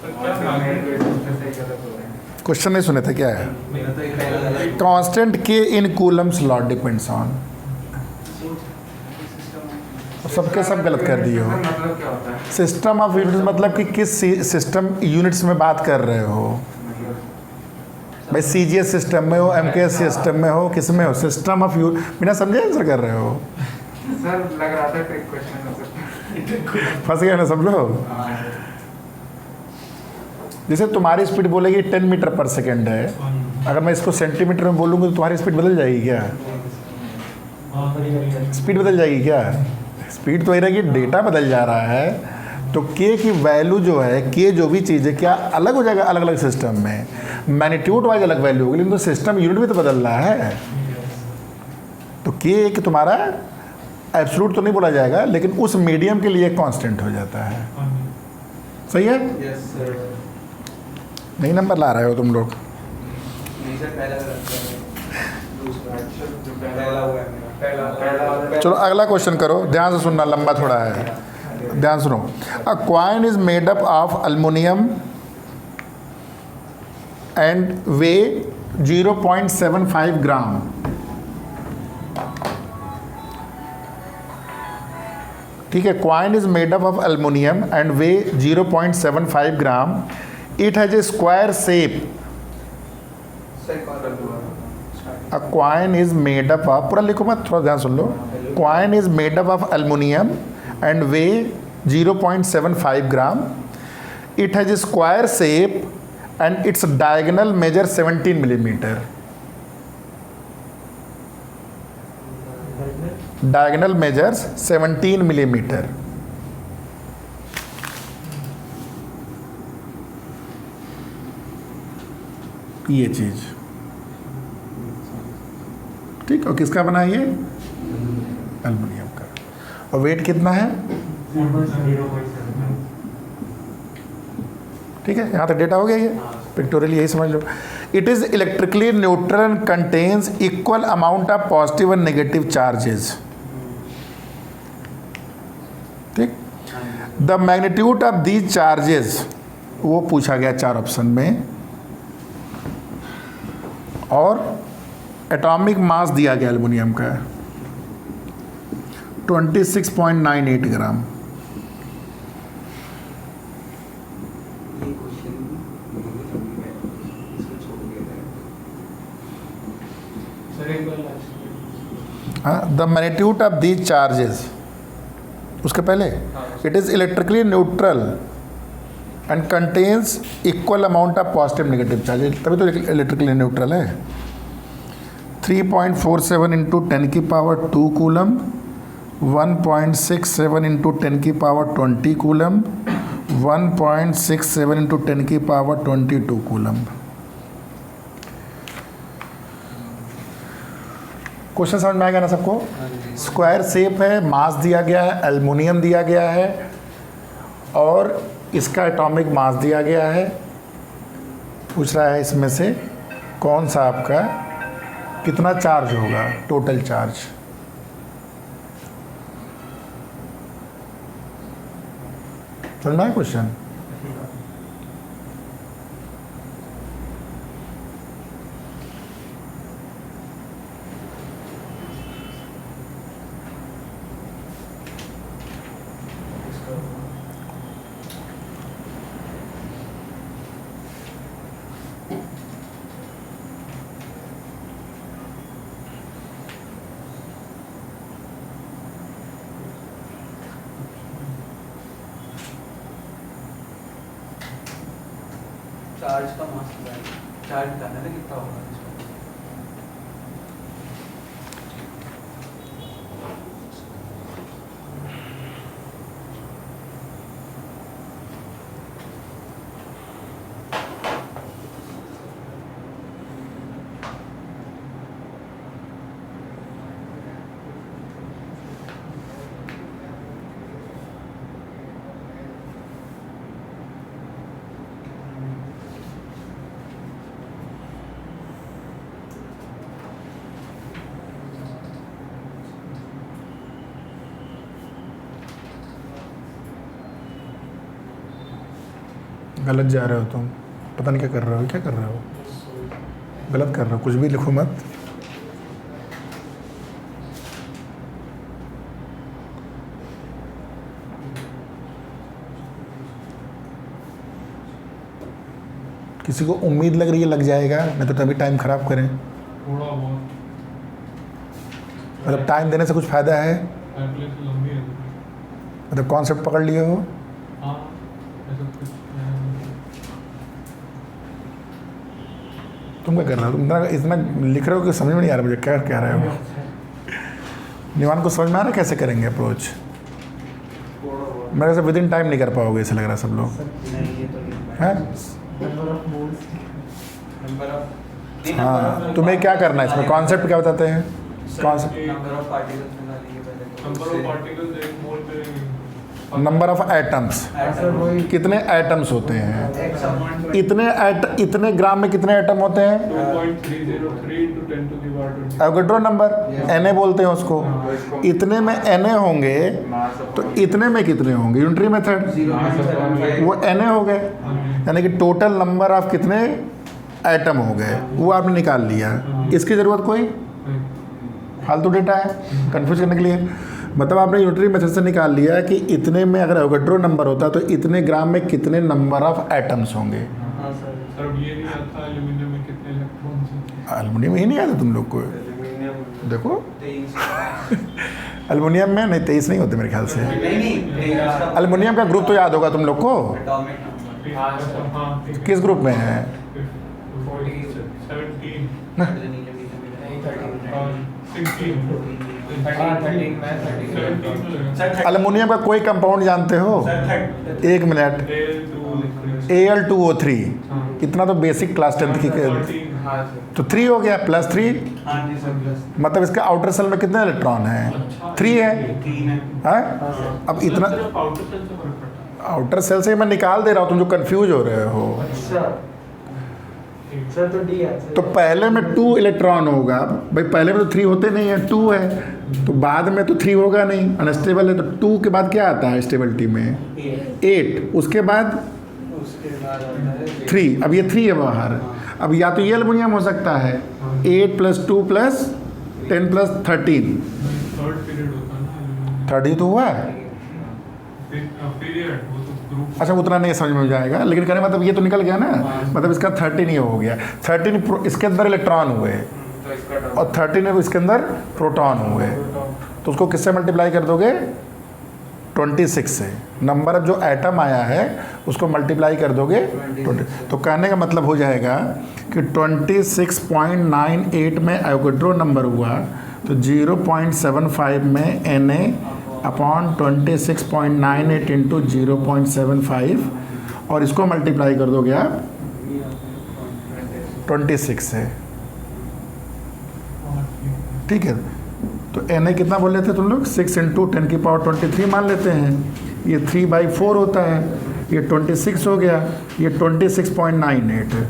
Speaker 3: तो क्या मैग्नेट
Speaker 4: सही गलत हो रहे हैं।
Speaker 1: क्वेश्चन नहीं सुने थे क्या है?
Speaker 7: मेरा तो एक पहला गलत।
Speaker 1: कांस्टेंट के इन कूलम्स लॉ डिपेंड्स ऑन। सबके सब गलत कर दिए हो।
Speaker 4: मतलब क्या होता है?
Speaker 1: सिस्टम ऑफ यूनिट्स मतलब कि किस सिस्टम यूनिट्स में बात कर रहे हो भाई? सीजीएस सिस्टम में हो, एमकेएस सिस्टम में हो, किस में हो? सिस्टम ऑफ बिना समझे आंसर कर रहे हो।
Speaker 4: सर लग रहा था ट्रिक क्वेश्चन हो सकता है।
Speaker 1: फंस गए ना सब लोग। जैसे तुम्हारी स्पीड बोलेगी 10 मीटर पर सेकेंड है, अगर मैं इसको सेंटीमीटर में बोलूँगा तो तुम्हारी स्पीड बदल जाएगी क्या? स्पीड बदल जाएगी क्या? स्पीड तो वही रहेगी, डेटा बदल जा रहा है। तो के की वैल्यू जो है, के जो भी चीज़ है क्या अलग हो जाएगा अलग अलग सिस्टम में? मैग्नीट्यूड वाइज अलग वैल्यू होगी, लेकिन तो सिस्टम यूनिट भी तो बदल रहा है। तो के एक तुम्हारा एब्सोल्यूट तो नहीं बोला जाएगा, लेकिन उस मीडियम के लिए कांस्टेंट हो जाता है। सही है?
Speaker 7: Yes sir.
Speaker 1: नहीं नंबर ला रहे हो तुम लोग।
Speaker 7: नहीं सर, पहला गलत है। दूसरा
Speaker 4: जो
Speaker 7: पहला हुआ है मेरा।
Speaker 4: पहला
Speaker 1: चलो अगला क्वेश्चन करो, ध्यान से सुनना, लंबा थोड़ा है, ध्यान सुनो। A coin is made up of aluminium and weigh 0.75 gram. ठीक है, coin is made up of aluminium and weigh 0.75 gram. It has a square shape.
Speaker 7: Sir कौन कर दूँगा?
Speaker 1: A coin is made up of, पूरा लिखो मत, थोड़ा ध्यान सुन लो। Coin is made up of aluminium and weigh 0.75 gram. It has a square shape and its diagonal measure 17 millimeter. Diagonal measures 17 millimeter. ये चीज ठीक। और किसका बना ये? एल्युमिनियम का। और वेट कितना है? ठीक है, यहाँ तक डेटा हो गया ये पिक्टोरियल, यही समझ लो। It is electrically neutral and contains equal amount of positive and negative charges. ठीक। The magnitude of these charges, वो पूछा गया 4 ऑप्शन में। और एटॉमिक मास दिया गया एल्युमिनियम का 26.98 ग्राम।
Speaker 7: ये क्वेश्चन इसको छोड़ दिया जाए।
Speaker 3: सर एक बार last.
Speaker 1: The magnitude of these charges, उसके पहले it is electrically neutral and contains equal amount of positive negative charges, तभी तो इलेक्ट्रिकली न्यूट्रल है। 3.47 इंटू 10 की पावर 2 कूलम, 1.67 इंटू 10 की पावर 20 कूलम, 1.67 इंटू 10 की पावर 22 कूलम। क्वेश्चन समझ में आ गया ना सबको? स्क्वायर शेप है, मास दिया गया है, एल्युमिनियम दिया गया है और इसका एटॉमिक मास दिया गया है। पूछ रहा है इसमें से कौन सा आपका कितना चार्ज होगा, टोटल चार्ज। चलना है क्वेश्चन?
Speaker 7: चार्ज का मास क्या है? चार्ज करना है कितना होगा इसका?
Speaker 1: गलत जा रहे हो तुम, पता नहीं क्या कर रहे हो, क्या कर रहे हो, गलत कर रहे हो, कुछ भी लिखो मत। किसी को उम्मीद लग रही है लग जाएगा, नहीं तो तभी टाइम खराब करें।
Speaker 5: थोड़ा बहुत
Speaker 1: मतलब टाइम देने से कुछ फ़ायदा है,
Speaker 5: एप्लीकेशन लंबी है।
Speaker 1: मतलब कॉन्सेप्ट पकड़ लिए हो।
Speaker 5: हाँ ऐसा कुछ
Speaker 1: तुम क्या कर रहे हो, तुम इतना लिख रहे हो कि समझ में नहीं आ रहा मुझे क्या कह रहे हो। निवान को समझ में आ रहा है कैसे करेंगे अप्रोच? मेरे से विद इन टाइम नहीं कर पाओगे ऐसा लग रहा है सब लोग,
Speaker 7: नहीं ये तो नहीं
Speaker 1: हैं?
Speaker 2: Number of modes
Speaker 7: number of
Speaker 1: हाँ, तुम्हें क्या करना है इसमें, कॉन्सेप्ट क्या बताते हैं? कॉन्सेप्ट
Speaker 7: नंबर ऑफ पार्टिकल्स निकालिए पहले तो
Speaker 5: नंबर ऑफ पार्टिकल्स एक मोल पे
Speaker 1: नंबर ऑफ एटम्स,
Speaker 2: सर वही
Speaker 1: कितने एटम्स होते हैं,
Speaker 7: एक्स अपॉन
Speaker 1: इतने ग्राम में कितने एटम होते हैं?
Speaker 5: 2.303 into 10 to the power 20।
Speaker 1: Avogadro number, Na बोलते हैं उसको। इतने में Na होंगे तो इतने में कितने होंगे? यूनिटरी मेथड,
Speaker 7: 0.75
Speaker 1: वो Na हो गए, यानी कि टोटल नंबर ऑफ कितने एटम हो गए वो आपने निकाल लिया। इसकी ज़रूरत कोई फालतू डेटा है कंफ्यूज करने के लिए। मतलब आपने यूनिटरी मेथड से निकाल लिया कि इतने में अगर एवोगैड्रो नंबर होता तो इतने ग्राम में कितने नंबर ऑफ एटम्स होंगे।
Speaker 2: हाँ सर
Speaker 5: सर अब ये नहीं आता एल्यूमिनियम में कितने इलेक्ट्रॉन्स हैं।
Speaker 1: एल्युमिनियम ही नहीं आता तुम लोग को, देखो
Speaker 7: 23
Speaker 1: एल्युमिनियम में नहीं 23 नहीं होते मेरे ख्याल से।
Speaker 7: नहीं
Speaker 1: एल्युमिनियम का ग्रुप तो याद होगा तुम लोग को,
Speaker 7: एटॉमिक नंबर
Speaker 5: हाँ
Speaker 1: किस ग्रुप में है?
Speaker 5: 17
Speaker 2: हाँ
Speaker 5: 16
Speaker 2: 13 मैं
Speaker 5: 17
Speaker 1: एल्युमिनियम का कोई कंपाउंड जानते हो? एक मिनट, Al2O3, इतना तो बेसिक क्लास 10th की
Speaker 7: हाँ सर
Speaker 1: तो 3 हो गया प्लस 3,
Speaker 7: हाँ जी सर प्लस
Speaker 1: मतलब इसके आउटर सेल में कितने इलेक्ट्रॉन हैं? 3 है,
Speaker 7: 3 है
Speaker 1: हैं? अब इतना
Speaker 5: आउटर सेल से फर्क पड़ता है।
Speaker 1: आउटर सेल से मैं निकाल दे रहा हूँ, तुम जो कंफ्यूज हो रहे हो।
Speaker 2: अच्छा सर तो डी है
Speaker 1: तो पहले में 2 इलेक्ट्रॉन होगा भाई, पहले में तो 3 होते नहीं है, 2 है, तो बाद में तो 3 होगा नहीं, अनस्टेबल है, तो 2 के बाद क्या आता है स्टेबिलिटी में? 8, उसके बाद
Speaker 7: उसके बाद आता है
Speaker 1: 3, अब ये 3 है बाहर। अब या तो ये एल्युमिनियम हो सकता है 8 + 2 + 10 + 13,
Speaker 5: थर्ड पीरियड होता है ना
Speaker 1: 30 तो हुआ है।
Speaker 5: पीरियड, वो तो ग्रुप
Speaker 1: अच्छा उतना नहीं समझ में जाएगा, लेकिन कहने मतलब ये तो निकल गया ना, मतलब इसका 13 ही हो गया। 13 इसके अंदर इलेक्ट्रॉन हुए
Speaker 7: तो इसका
Speaker 1: और 13 इसके अंदर प्रोटॉन हुए, तो उसको किससे मल्टीप्लाई कर दोगे? 26 से। नंबर ऑफ जो एटम आया है उसको मल्टीप्लाई कर दोगे 20। तो कहने का मतलब हो जाएगा कि 26.98 में एवोगैड्रो नंबर हुआ, तो 0.75 में Na अपॉन 26.98 इंटू 0.75, और इसको मल्टीप्लाई कर दोगे आप 26 से, ठीक है। तो Na कितना बोल लेते तुम लोग? 6 इंटू 10⁻23 मान लेते हैं, ये 3/4 होता है, ये 26 हो गया, ये 26.98 है,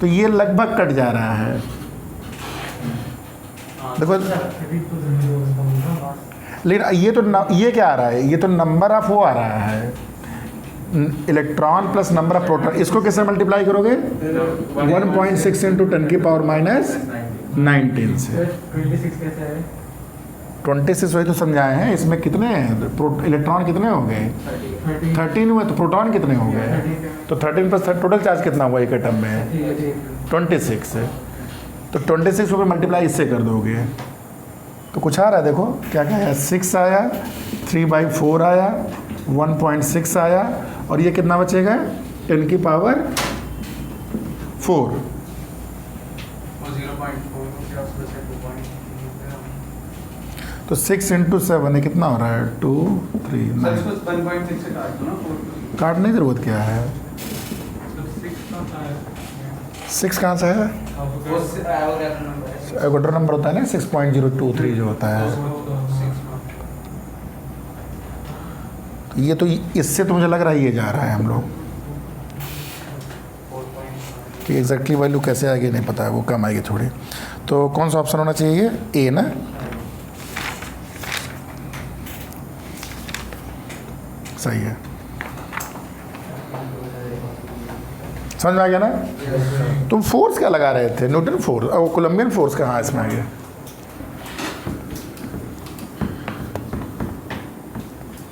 Speaker 1: तो ये लगभग कट जा रहा है। देखो लेकिन ये क्या आ रहा है? ये तो नंबर ऑफ वो आ रहा है, electron plus number of proton. इसको कैसे मल्टीप्लाई करोगे? 1.6 इंटू 10⁻⁻19 से।
Speaker 2: 26 कैसे है?
Speaker 1: 26 वही तो समझाए हैं, इसमें कितने इलेक्ट्रॉन कितने हो गए? 13 हुए, तो प्रोटॉन कितने हो गए? तो 13 प्लस टोटल चार्ज कितना हुआ एक एटम में?
Speaker 2: ठीक है ठीक
Speaker 1: 26 है, तो 26 को मल्टीप्लाई इससे कर दोगे तो कुछ आ रहा है। देखो क्या क्या है, 6 आया, 3/4 आया, 1.6 आया, और ये कितना बचेगा? 10⁻⁴।
Speaker 7: वो 0.4 क्या उसमें से 2.3
Speaker 1: तो 6 इंटू 7 है, कितना हो रहा है? 2 3
Speaker 7: सर
Speaker 1: 9।
Speaker 7: इसको 1.6 से काट दो ना 4
Speaker 1: काटने की ज़रूरत क्या है? 6 कहाँ से है?
Speaker 7: वो एवोगैड्रो नंबर है
Speaker 1: एवोगैड्रो नंबर होता है ना 6.023 जो होता है। तो ये तो इससे तो मुझे लग रहा है ये जा रहा है हम लोग कि एग्जैक्टली वैल्यू कैसे आएगी नहीं पता है, वो कम आएगी थोड़ी। तो कौन सा ऑप्शन होना चाहिए? ए ना। सही है। समझ में आ गया ना? तुम फोर्स क्या लगा रहे थे? न्यूटन फोर्स और कोलम्बियन फोर्स कहाँ इसमें आ गया?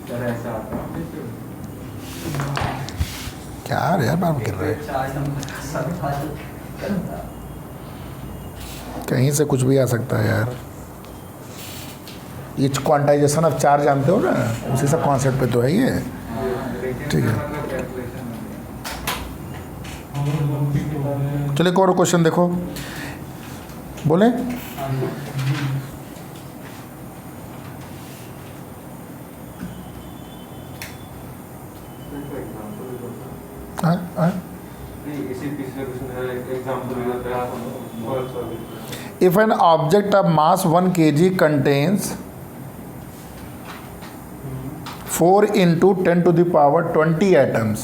Speaker 4: सर ऐसा आता है
Speaker 1: क्या यार बार गिर रहे हैं? कहीं से कुछ भी आ सकता है यार। ये क्वांटाइजेशन ऑफ चार्ज जानते हो ना, उसी सब कॉन्सेप्ट पे तो है ये। ठीक है, चलिए एक और क्वेश्चन देखो, बोले।
Speaker 3: इसी पिछले क्वेश्चन एग्जांपल बताया
Speaker 1: If an object of mass 1 kg contains 4 into 10 to the power 20 atoms,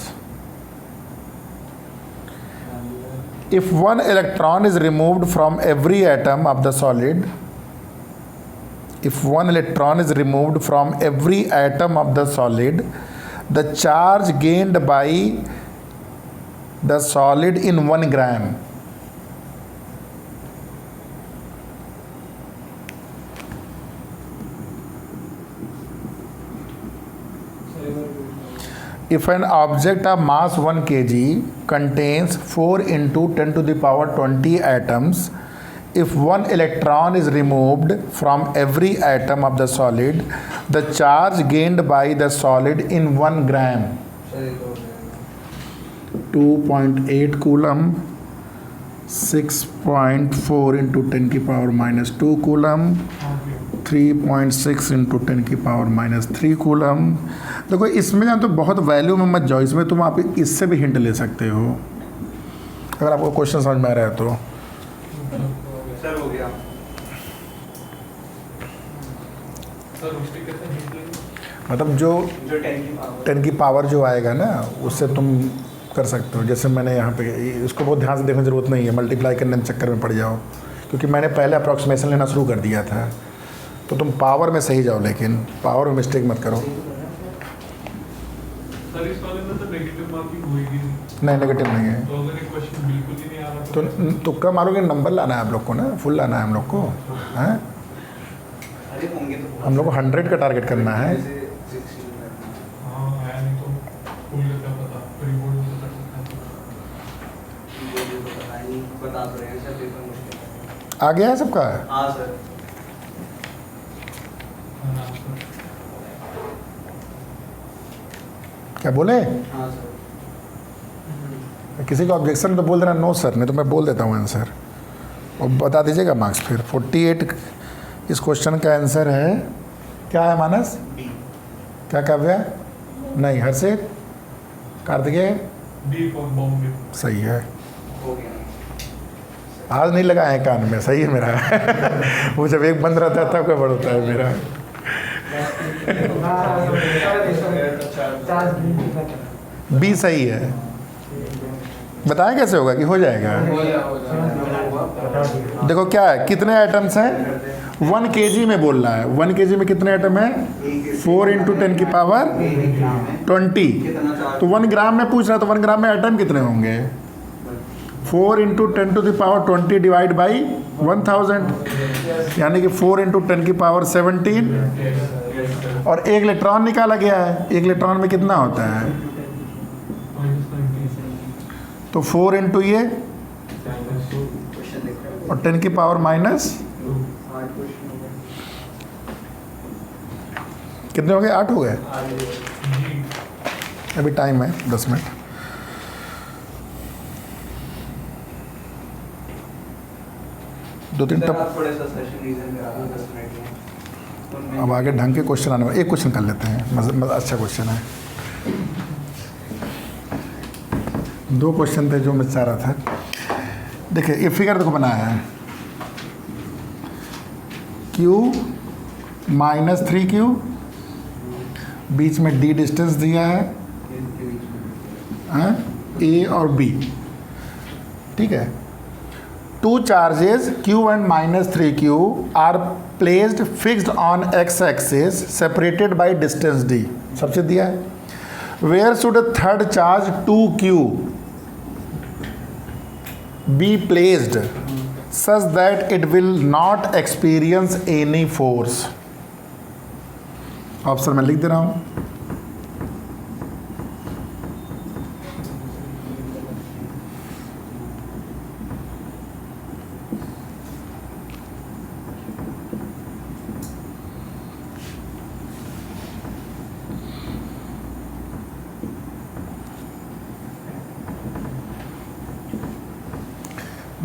Speaker 1: if one electron is removed from every atom of the solid, if one electron is removed from every atom of the solid, the charge gained by the solid in 1 gram. If an object of mass 1 kg contains 4 into 10 to the power 20 atoms, if one electron is removed from every atom of the solid, the charge gained by the solid in 1 gram. 2.8 coulomb, 6.4 into 10 की power minus 2 coulomb, 3.6 into 10 की पावर माइनस 3 कूलम। देखो इसमें जान तो बहुत वैल्यू में मत जाओ, इसमें तुम आप इससे भी हिंट ले सकते हो अगर आपको क्वेश्चन समझ में आ रहा है तो।
Speaker 7: सर हो गया।
Speaker 5: सर उसके कैसे हिंट लेंगे?
Speaker 1: मतलब जो 10 की पावर जो आएगा ना उससे तुम कर सकते हो। जैसे मैंने यहाँ पे इसको बहुत ध्यान से देखने की ज़रूरत नहीं है, मल्टीप्लाई करने में चक्कर में पड़ जाओ, क्योंकि मैंने पहले अप्रॉक्सीमेशन लेना शुरू कर दिया था। तो तुम पावर में सही जाओ, लेकिन पावर में मिस्टेक मत करो।
Speaker 5: सर इस वाले में तो नेगेटिव मार्किंग होएगी नहीं।
Speaker 1: नहीं नेगेटिव नहीं है
Speaker 5: तो अगर ये क्वेश्चन बिल्कुल ही नहीं आ रहा
Speaker 1: तो तुक्का मारोगे, नंबर लाना है आप लोग को ना, फुल लाना है हम लोग को, हैं?
Speaker 7: अरे होंगे तो
Speaker 1: हम लोग को 100 का टारगेट करना है।
Speaker 7: जैसे 60
Speaker 5: हाँ है नहीं तो फुल का क्या पता, प्रीबोर्ड में तो कर सकते हैं।
Speaker 7: बता तो रहे हैं सर, ये तो मुश्किल है।
Speaker 1: आ गया है सबका?
Speaker 7: हाँ सर।
Speaker 5: हाँ, सर।
Speaker 1: क्या बोले?
Speaker 7: हाँ सर।
Speaker 1: किसी का ऑब्जेक्शन तो बोल देना नो सर, नहीं तो मैं बोल देता हूँ आंसर और बता दीजिएगा मार्क्स। फिर 48 इस क्वेश्चन का आंसर है। क्या है मानस? क्या काव्या? नहीं, हर्षित, कार्तिकेय,
Speaker 5: डी फॉर बॉम्बे।
Speaker 1: सही है।
Speaker 7: हो गया।
Speaker 1: आज नहीं लगा है कान में, सही है मेरा। वो जब एक बंद रहता है तब क्या बढ़ता है मेरा। बी सही है। बताएं कैसे होगा कि हो जाएगा? देखो क्या है, कितने आइटम्स हैं? 1 kg में बोल रहा है। 1 kg में कितने आइटम है? 4 into 10 की पावर 20। तो 1 ग्राम में पूछ रहा है, तो 1 ग्राम में आइटम कितने होंगे? 4 into 10 to the power 20 divide by 1000, यानी कि 4 into 10 की पावर 17। और एक इलेक्ट्रॉन निकाला गया है। एक इलेक्ट्रॉन में कितना होता है? तो 4 into ये और 10 की पावर माइनस कितने हो गए? 8 हो गए। अभी टाइम है 10 मिनट। दो तीन टप
Speaker 7: थोड़ा सा सेशन रीजन करा 10 मिनट में।
Speaker 1: अब आगे ढंग के क्वेश्चन आने वाले। एक क्वेश्चन कर लेते हैं, अच्छा क्वेश्चन है। 2 क्वेश्चन थे जो मैं चाह रहा था। देखिए ये फिगर देखो बनाया है, Q माइनस 3Q, बीच में D डिस्टेंस दिया है, A और B, ठीक है। 2 charges Q and minus 3Q are placed fixed on x-axis separated by distance D, सबसे दिया है। Where should a third charge 2Q be placed such that it will not experience any force. Option मैं लिख दे रहा हूँ।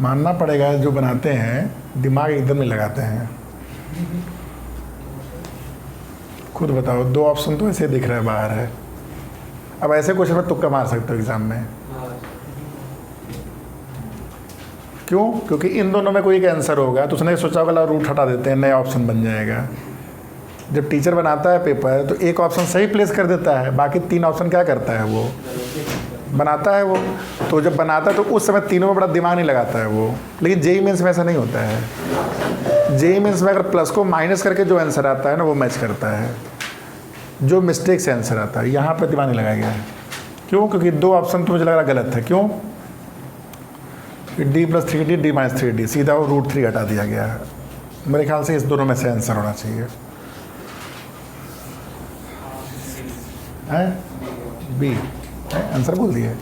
Speaker 1: मानना पड़ेगा जो बनाते हैं दिमाग एकदम नहीं लगाते हैं। खुद बताओ, दो ऑप्शन तो ऐसे दिख रहा है बाहर है। अब ऐसे क्वेश्चन में तुक्का मार सकते हो एग्जाम में। क्यों? क्योंकि इन दोनों में कोई एक आंसर होगा तो उसने सोचा होगा रूट हटा देते हैं, नया ऑप्शन बन जाएगा। जब टीचर बनाता है पेपर तो एक ऑप्शन सही प्लेस कर देता है, बाकी 3 ऑप्शन क्या करता है वो बनाता है वो। तो जब बनाता है तो उस समय तीनों में बड़ा दिमाग नहीं लगाता है वो। लेकिन जेईई मेंस में ऐसा नहीं होता है। जेईई मेंस में अगर प्लस को माइनस करके जो आंसर आता है ना वो मैच करता है, जो मिस्टेक से आंसर आता है। यहाँ पर दिमाग नहीं लगाया गया है। क्यों? क्योंकि 2 ऑप्शन तो मुझे लग रहा गलत है। क्यों? d + 3d d - 3d सीधा वो √3 हटा दिया गया है। मेरे ख्याल से इस दोनों में से आंसर होना चाहिए है बी। आंसर बोल दिए।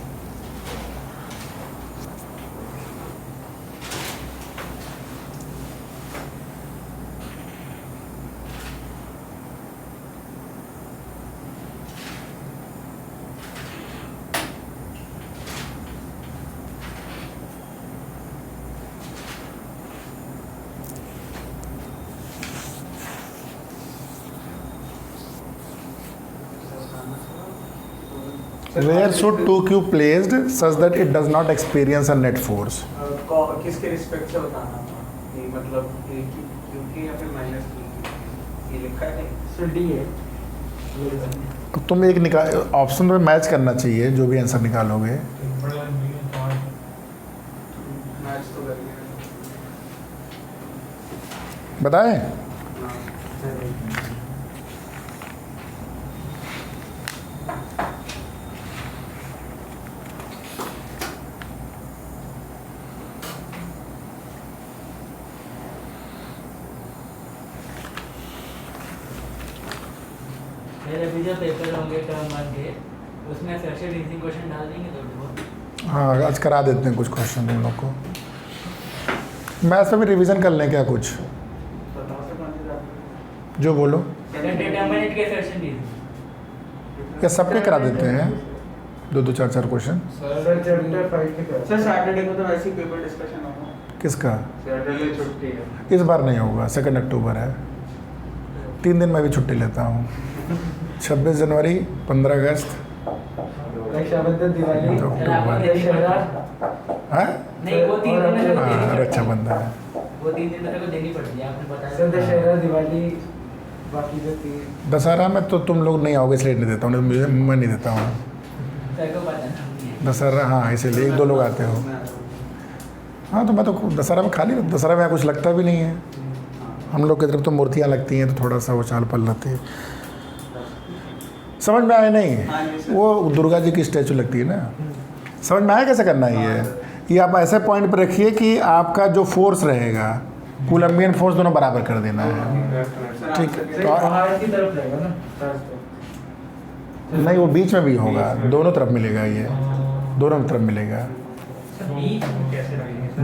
Speaker 1: Where should 2q placed such that it does not experience a net force?
Speaker 2: किसके रिस्पेक्ट से बताना था कि मतलब क्यू की या फिर माइनस की, ये लिखा है सो डी है।
Speaker 1: अब तुम एक निकाल ऑप्शन में मैच करना चाहिए जो भी आंसर निकालोगे।
Speaker 5: बड़ा नहीं है, पाँच।
Speaker 3: मैच तो कर लिया।
Speaker 1: बताएं?
Speaker 8: मेरे भी जो पेपर होंगे टर्म 1 के उसमें सेक्शन रीजनिंग क्वेश्चन डाल देंगे तो वो।
Speaker 1: हाँ, आज करा देते हैं कुछ क्वेश्चन उन लोग को। मैथ्स में भी रिवीजन कर लें क्या कुछ? जो बोलो
Speaker 8: डिटरमिनेंट के सेक्शन रीजनिंग
Speaker 1: या सबके करा देते हैं 2-2 4-4 क्वेश्चन।
Speaker 2: सर चैप्टर 5 के कर।
Speaker 7: सर सैटरडे को तो वैसे ही पेपर डिस्कशन होगा।
Speaker 1: किसका?
Speaker 4: सैटरडे छुट्टी है।
Speaker 1: इस बार नहीं होगा, 2 अक्टूबर है। 3 दिन मैं भी छुट्टी लेता हूँ। 26 जनवरी, 15 अगस्त,
Speaker 2: रक्षाबंधन, दिवाली,
Speaker 1: अक्टूबर।
Speaker 2: दशहरा।
Speaker 1: हाँ
Speaker 8: नहीं वो 3 दिन में से
Speaker 1: हाँ,
Speaker 8: देनी
Speaker 1: रक्षाबंधन है।
Speaker 8: वो 3 दिन में से देनी पड़ती है, आपने बताया।
Speaker 2: सर दशहरा, दिवाली, बाकी जो 3
Speaker 1: दशहरा में तो तुम लोग नहीं आओगे इसलिए नहीं देता हूँ, नहीं तो मैं नहीं देता हूँ
Speaker 8: सर को पता ना।
Speaker 1: दशहरा। हाँ, इसीलिए 1-2 लोग आते हो। हाँ, तो मैं तो दशहरा में खाली, दशहरा में यहाँ कुछ लगता भी नहीं है। हम लोग की तरफ तो मूर्तियाँ लगती हैं तो थोड़ा सा वो चाल पल रहती है। समझ में आया नहीं? वो दुर्गा जी की स्टैचू लगती है ना। समझ में आया कैसे करना है ये आप ऐसे पॉइंट पर रखिए कि आपका जो फोर्स रहेगा कूलम्बियन फोर्स दोनों बराबर कर देना है। ठीक है, तो
Speaker 2: बाहर की तरफ रहेगा ना चार्ज तो।
Speaker 1: नहीं, वो बीच में भी होगा, दोनों तरफ मिलेगा, ये दोनों तरफ मिलेगा।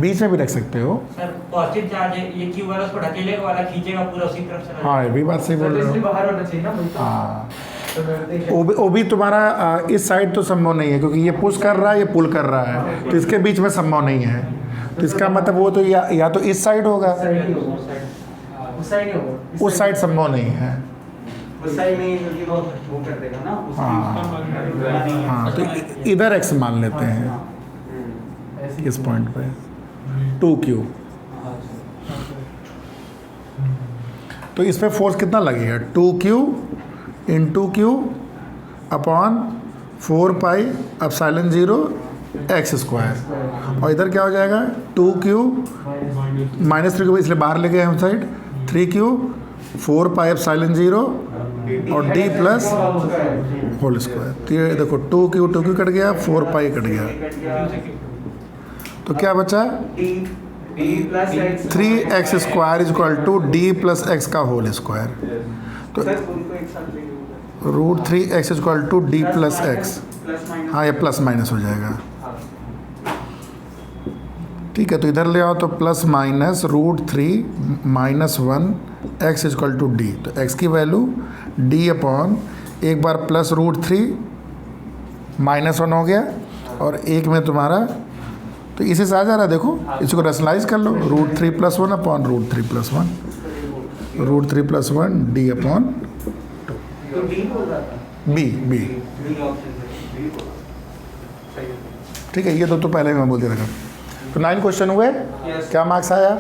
Speaker 1: बीच में भी रख सकते हो।
Speaker 8: सर पॉजिटिव चार्ज है, ये क्यू वाला उसको ढकेलेगा वाला खींचेगा पूरा उसी तरफ से।
Speaker 1: हाँ, ये भी बात सही बोल
Speaker 2: सर
Speaker 1: रहे
Speaker 2: इसलिए
Speaker 1: हो।
Speaker 2: बाहर होना चाहिए ना वही तो।
Speaker 1: हाँ,
Speaker 2: तो निर्देश
Speaker 1: वो भी तुम्हारा इस साइड तो संभव नहीं है क्योंकि ये पुश कर रहा है, ये पुल कर रहा है, तो इसके बीच में संभव नहीं है। तो इसका मतलब वो तो या तो इस साइड होगा,
Speaker 2: साइड ही होगा, उस साइड ही होगा,
Speaker 1: उस साइड संभव नहीं है।
Speaker 7: उस साइड में क्योंकि वो कर देगा ना
Speaker 1: हाँ हाँ, तो इधर एक्स मान लेते हैं
Speaker 2: ऐसे ही
Speaker 1: इस पॉइंट पे 2q। तो इस पे फोर्स कितना लगेगा? 2q × q upon 4πε0 x²। और इधर क्या हो जाएगा? 2q -3 को इसलिए बाहर लेके हम साइड 3q 4πε0 और d प्लस होल स्क्वायर। तो ये देखो 2q कट गया, 4π कट गया। तो क्या बचा?
Speaker 7: D plus X
Speaker 1: 3x square is equal to D plus X का होल स्क्वायर। तो
Speaker 7: सर उनको एक साथ लेंगे
Speaker 1: root 3x is equal to D plus X.
Speaker 7: Plus minus
Speaker 1: हाँ, ये प्लस माइनस हो जाएगा। ठीक है, तो इधर ले आओ तो plus minus root 3 minus 1 X is equal to D. तो x की वैल्यू d अपॉन एक बार प्लस रूट 3 माइनस 1 हो गया और एक में तुम्हारा, तो इसी से आ जा रहा है। देखो इसको रैशनलाइज कर लो, root 3 plus 1 upon root 3 plus 1, root 3 plus 1 D upon
Speaker 7: तो डी बोल रहा था
Speaker 1: बी।
Speaker 7: डी ऑप्शन है डी बोला सही है
Speaker 1: ठीक है, ये तो पहले ही मैं बोल दिया था। तो 9 क्वेश्चन हुए,
Speaker 7: Yes.
Speaker 1: क्या मार्क्स आया?